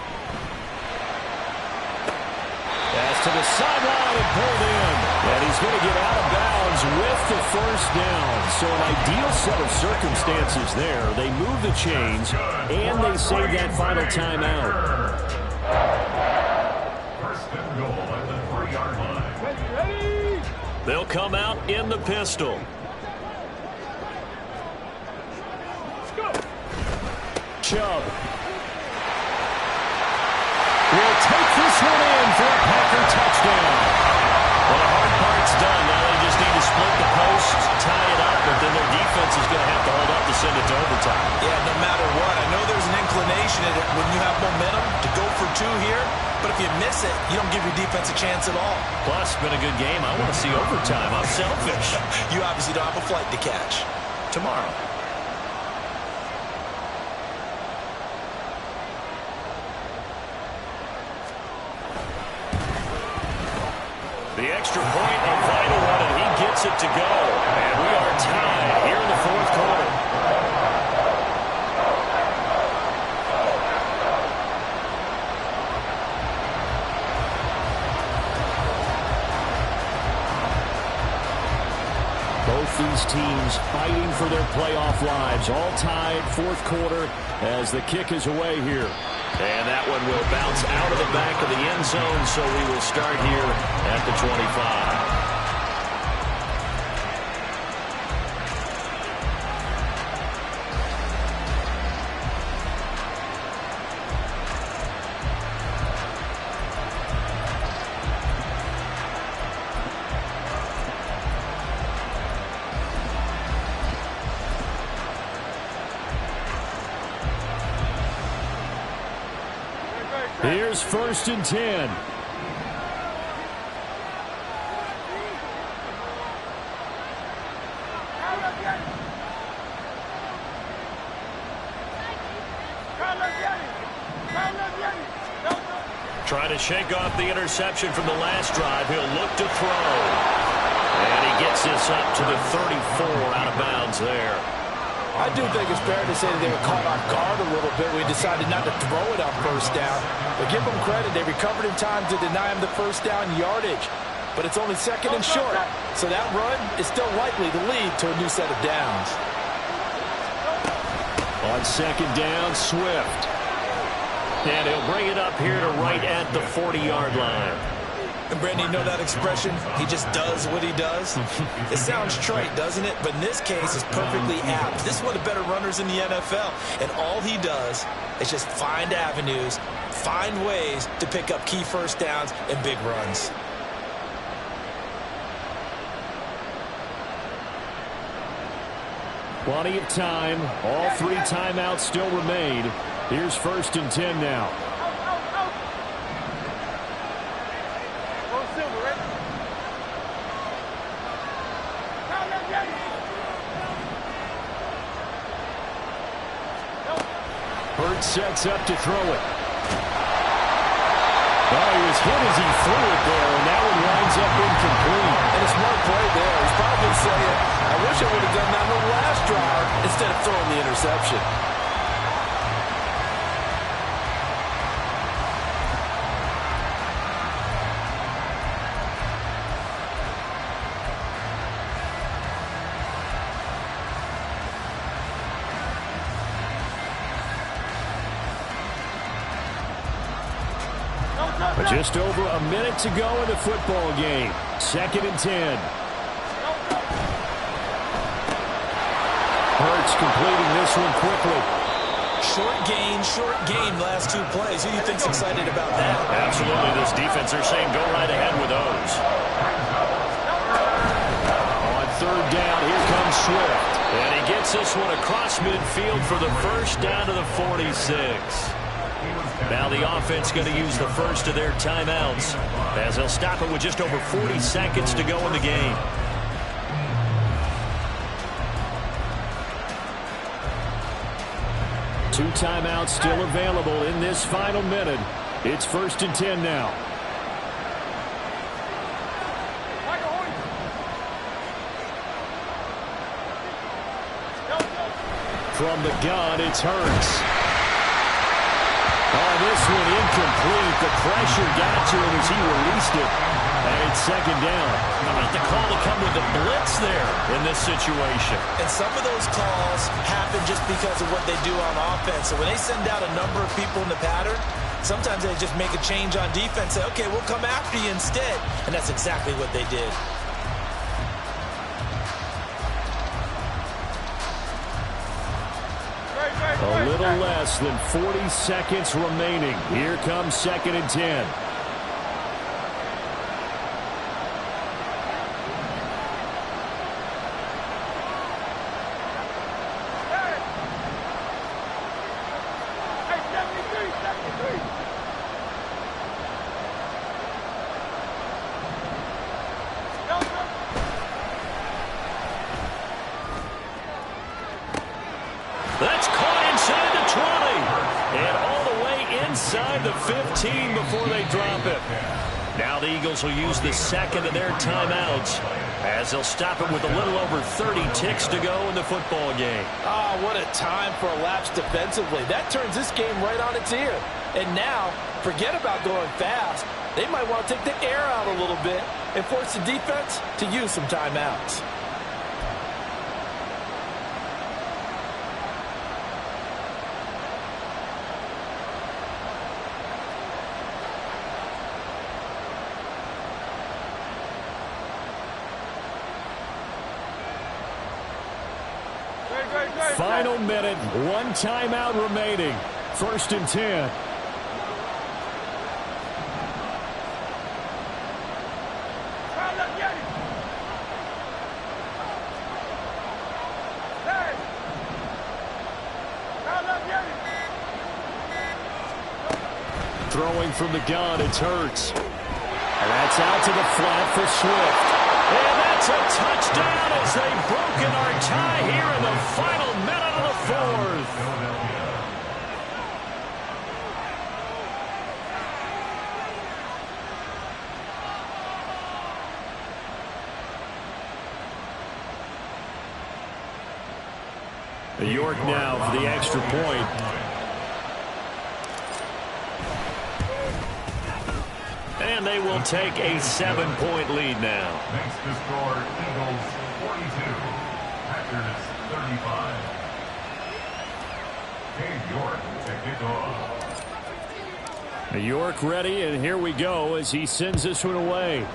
Pass to the sideline and pulled in. And he's going to get out of bounds with the 1st down. So an ideal set of circumstances there. They move the chains, and they save that final timeout. 1st and goal at the 3-yard line. They'll come out in the pistol. Chubb will take this one in for a Packer touchdown. Well, the hard part's done. Now they just need to split the post, tie it up, but then their defense is going to have to hold up to send it to overtime. Yeah, no matter what. I know there's an inclination in it when you have momentum to go for 2 here, but if you miss it, you don't give your defense a chance at all. Plus, been a good game. I want to see overtime. I'm selfish. You obviously don't have a flight to catch. Tomorrow. The extra point, a vital one, and he gets it to go. And we are tied here in the 4th quarter. Both these teams fighting for their playoff lives. All tied, 4th quarter, as the kick is away here. And that one will bounce out of the back of the end zone, so we will start here at the 25. Here's 1st and 10. Trying to shake off the interception from the last drive. He'll look to throw. And he gets this up to the 34, out of bounds there. I do think it's fair to say that they were caught off guard a little bit. We decided not to throw it on 1st down. But give them credit. They recovered in time to deny him the 1st down yardage. But it's only 2nd and short. So that run is still likely to lead to a new set of downs. On second down, Swift. And he'll bring it up here to right at the 40-yard line. And Brandon, you know that expression? He just does what he does. It sounds trite, doesn't it? But in this case, it's perfectly apt. This is one of the better runners in the NFL. And all he does is just find avenues, find ways to pick up key first downs and big runs. Plenty of time. All 3 timeouts still remain. Here's 1st and 10 now. Hurts sets up to throw it. Oh, he was hit as he threw it there, and that one winds up incomplete. And a smart play there. He's probably saying, I wish I would have done that on the last drive instead of throwing the interception. Just over a minute to go in the football game. 2nd and 10. Hurts completing this one quickly. Short gain, last 2 plays. Who do you think's excited about that? Absolutely. This defense are saying go right ahead with those. On 3rd down, here comes Swift. And he gets this one across midfield for the first down to the 46. Now the offense going to use the first of their timeouts as they'll stop it with just over 40 seconds to go in the game. Two timeouts still available in this final minute. It's 1st and 10 now. From the gun, it's Hurts. Oh, this one incomplete. The pressure got to him as he released it. And it's 2nd down. How about the call to come with the blitz there in this situation? And some of those calls happen just because of what they do on offense. So when they send out a number of people in the pattern, sometimes they just make a change on defense. Say, okay, we'll come after you instead. And that's exactly what they did. A little less than 40 seconds remaining. Here comes 2nd and 10. That's caught inside the 20. And all the way inside the 15 before they drop it. Now the Eagles will use the second of their timeouts as they'll stop it with a little over 30 ticks to go in the football game. Oh, what a time for a lapse defensively. That turns this game right on its ear. And now, forget about going fast. They might want to take the air out a little bit and force the defense to use some timeouts. Final minute, one timeout remaining. 1st and 10. Throwing from the gun, it's Hurts. And that's out to the flat for Swift. And that's a touchdown as they've broken our tie here in the final minute of the 4th. York now for the extra point. And they will take a 7-point lead now. Makes the score Eagles 42, Packers 35. York to kick off. York ready, and here we go as he sends this one away.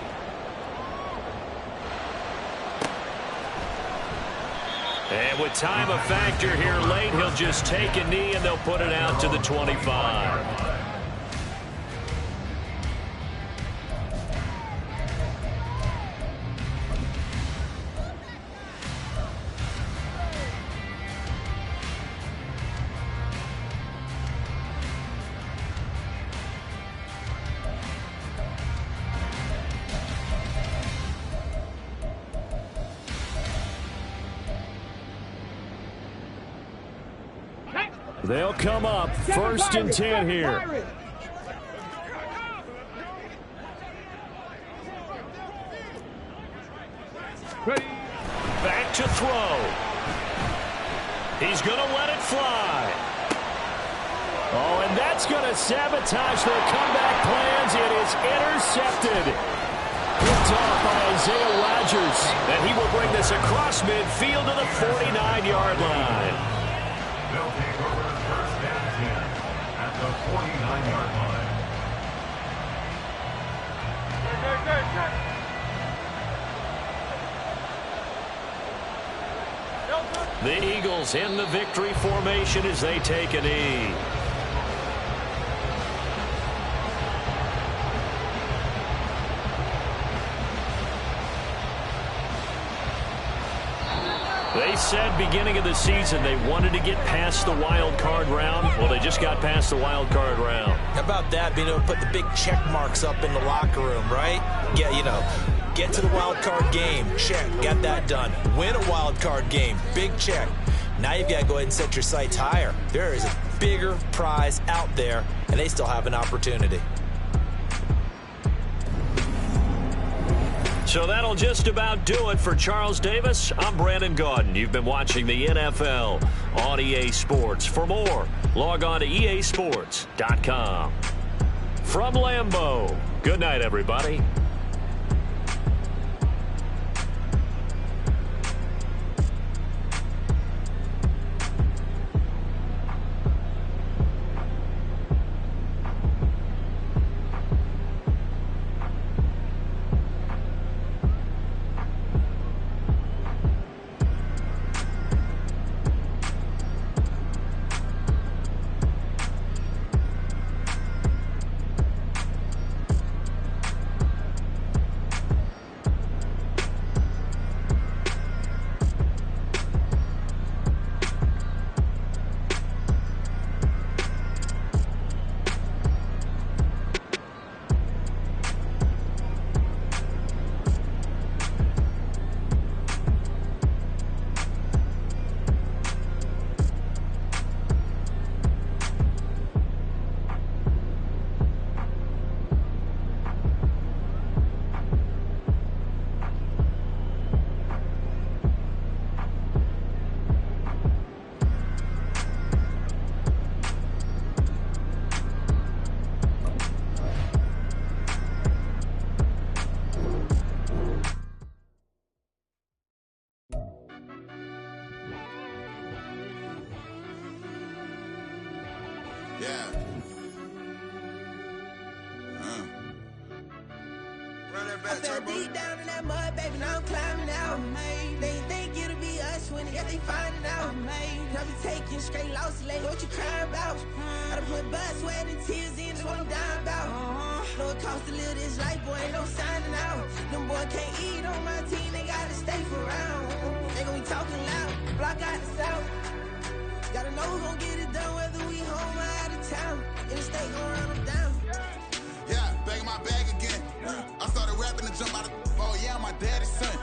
And with time a factor here late, he'll just take a knee and they'll put it out to the 25. They'll come up 1st and 10 here. Back to throw. He's going to let it fly. Oh, and that's going to sabotage their comeback plans. It is intercepted. Picked off by Isaiah Rodgers. And he will bring this across midfield to the 49-yard line. They'll take over 1st and 10 at the 49-yard line. The Eagles in the victory formation as they take a knee. They said beginning of the season they wanted to get past the wild card round. Well, they just got past the wild card round. How about that, being able to put the big check marks up in the locker room, right? Yeah, you know, get to the wild card game, check, got that done. Win a wild card game, big check. Now you've got to go ahead and set your sights higher. There is a bigger prize out there, and they still have an opportunity. So that'll just about do it for Charles Davis. I'm Brandon Gaudin. You've been watching the NFL on EA Sports. For more, log on to easports.com. From Lambeau, good night, everybody. I fell deep down in that mud, baby, now I'm climbing out. They ain't think it'll be us when they finding out. I be taking straight losses, like what you crying about? I done put blood, sweat, and tears in, that's what I'm dying about. Know it costs to live this life, boy, ain't no signing out. Them boy can't eat on my team, they gotta stay for round. They gon' be talking loud, block out the south. Gotta know who gon' get it done, whether we home or out of town. In the state gon' run them down. Yeah, back in my bag again. I started rapping to jump out of oh yeah, my daddy's son.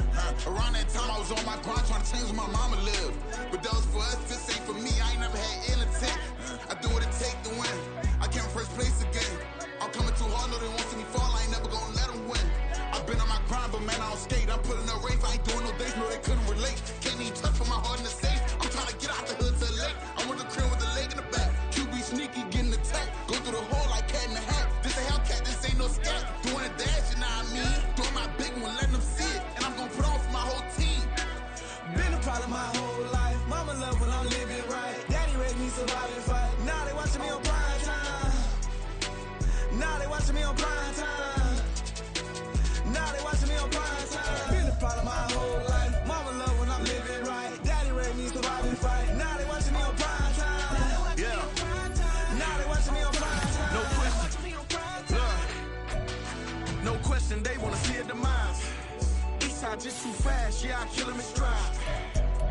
Around that time I was on my grind trying to change where my mama lived. But that was for us, this ain't for me. I ain't never had ill intent. I do what it take to win. I came first place again. I'm coming too hard, no they won't see me fall. I ain't never gonna let them win. I've been on my grind, but man I don't skate. I'm putting up race, I ain't doing no days, no they couldn't relate. Can't even touch for my heart in the safe. I'm trying to get out the hood to the lake. I'm with the crib with the leg in the back. QB sneaky, getting attacked. Go through the hole like cat in the hat. This a Hellcat, this ain't no scat. Doing a dash, you know what I mean? Doing my big one, letting them see it. And I'm gonna put on for my whole team. Been a problem my whole life. Mama love when I'm living right. Daddy raised me surviving fight. No question, they wanna see a demise. Eastside just too fast, yeah, I kill him in stride.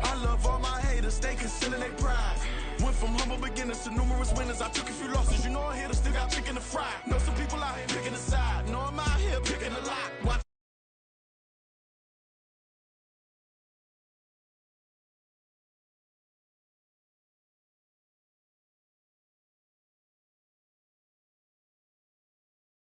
I love all my haters, they concealing their pride. Went from humble beginners to numerous winners. I took a few losses, you know a hitter still got chicken to fry. Know some people out here picking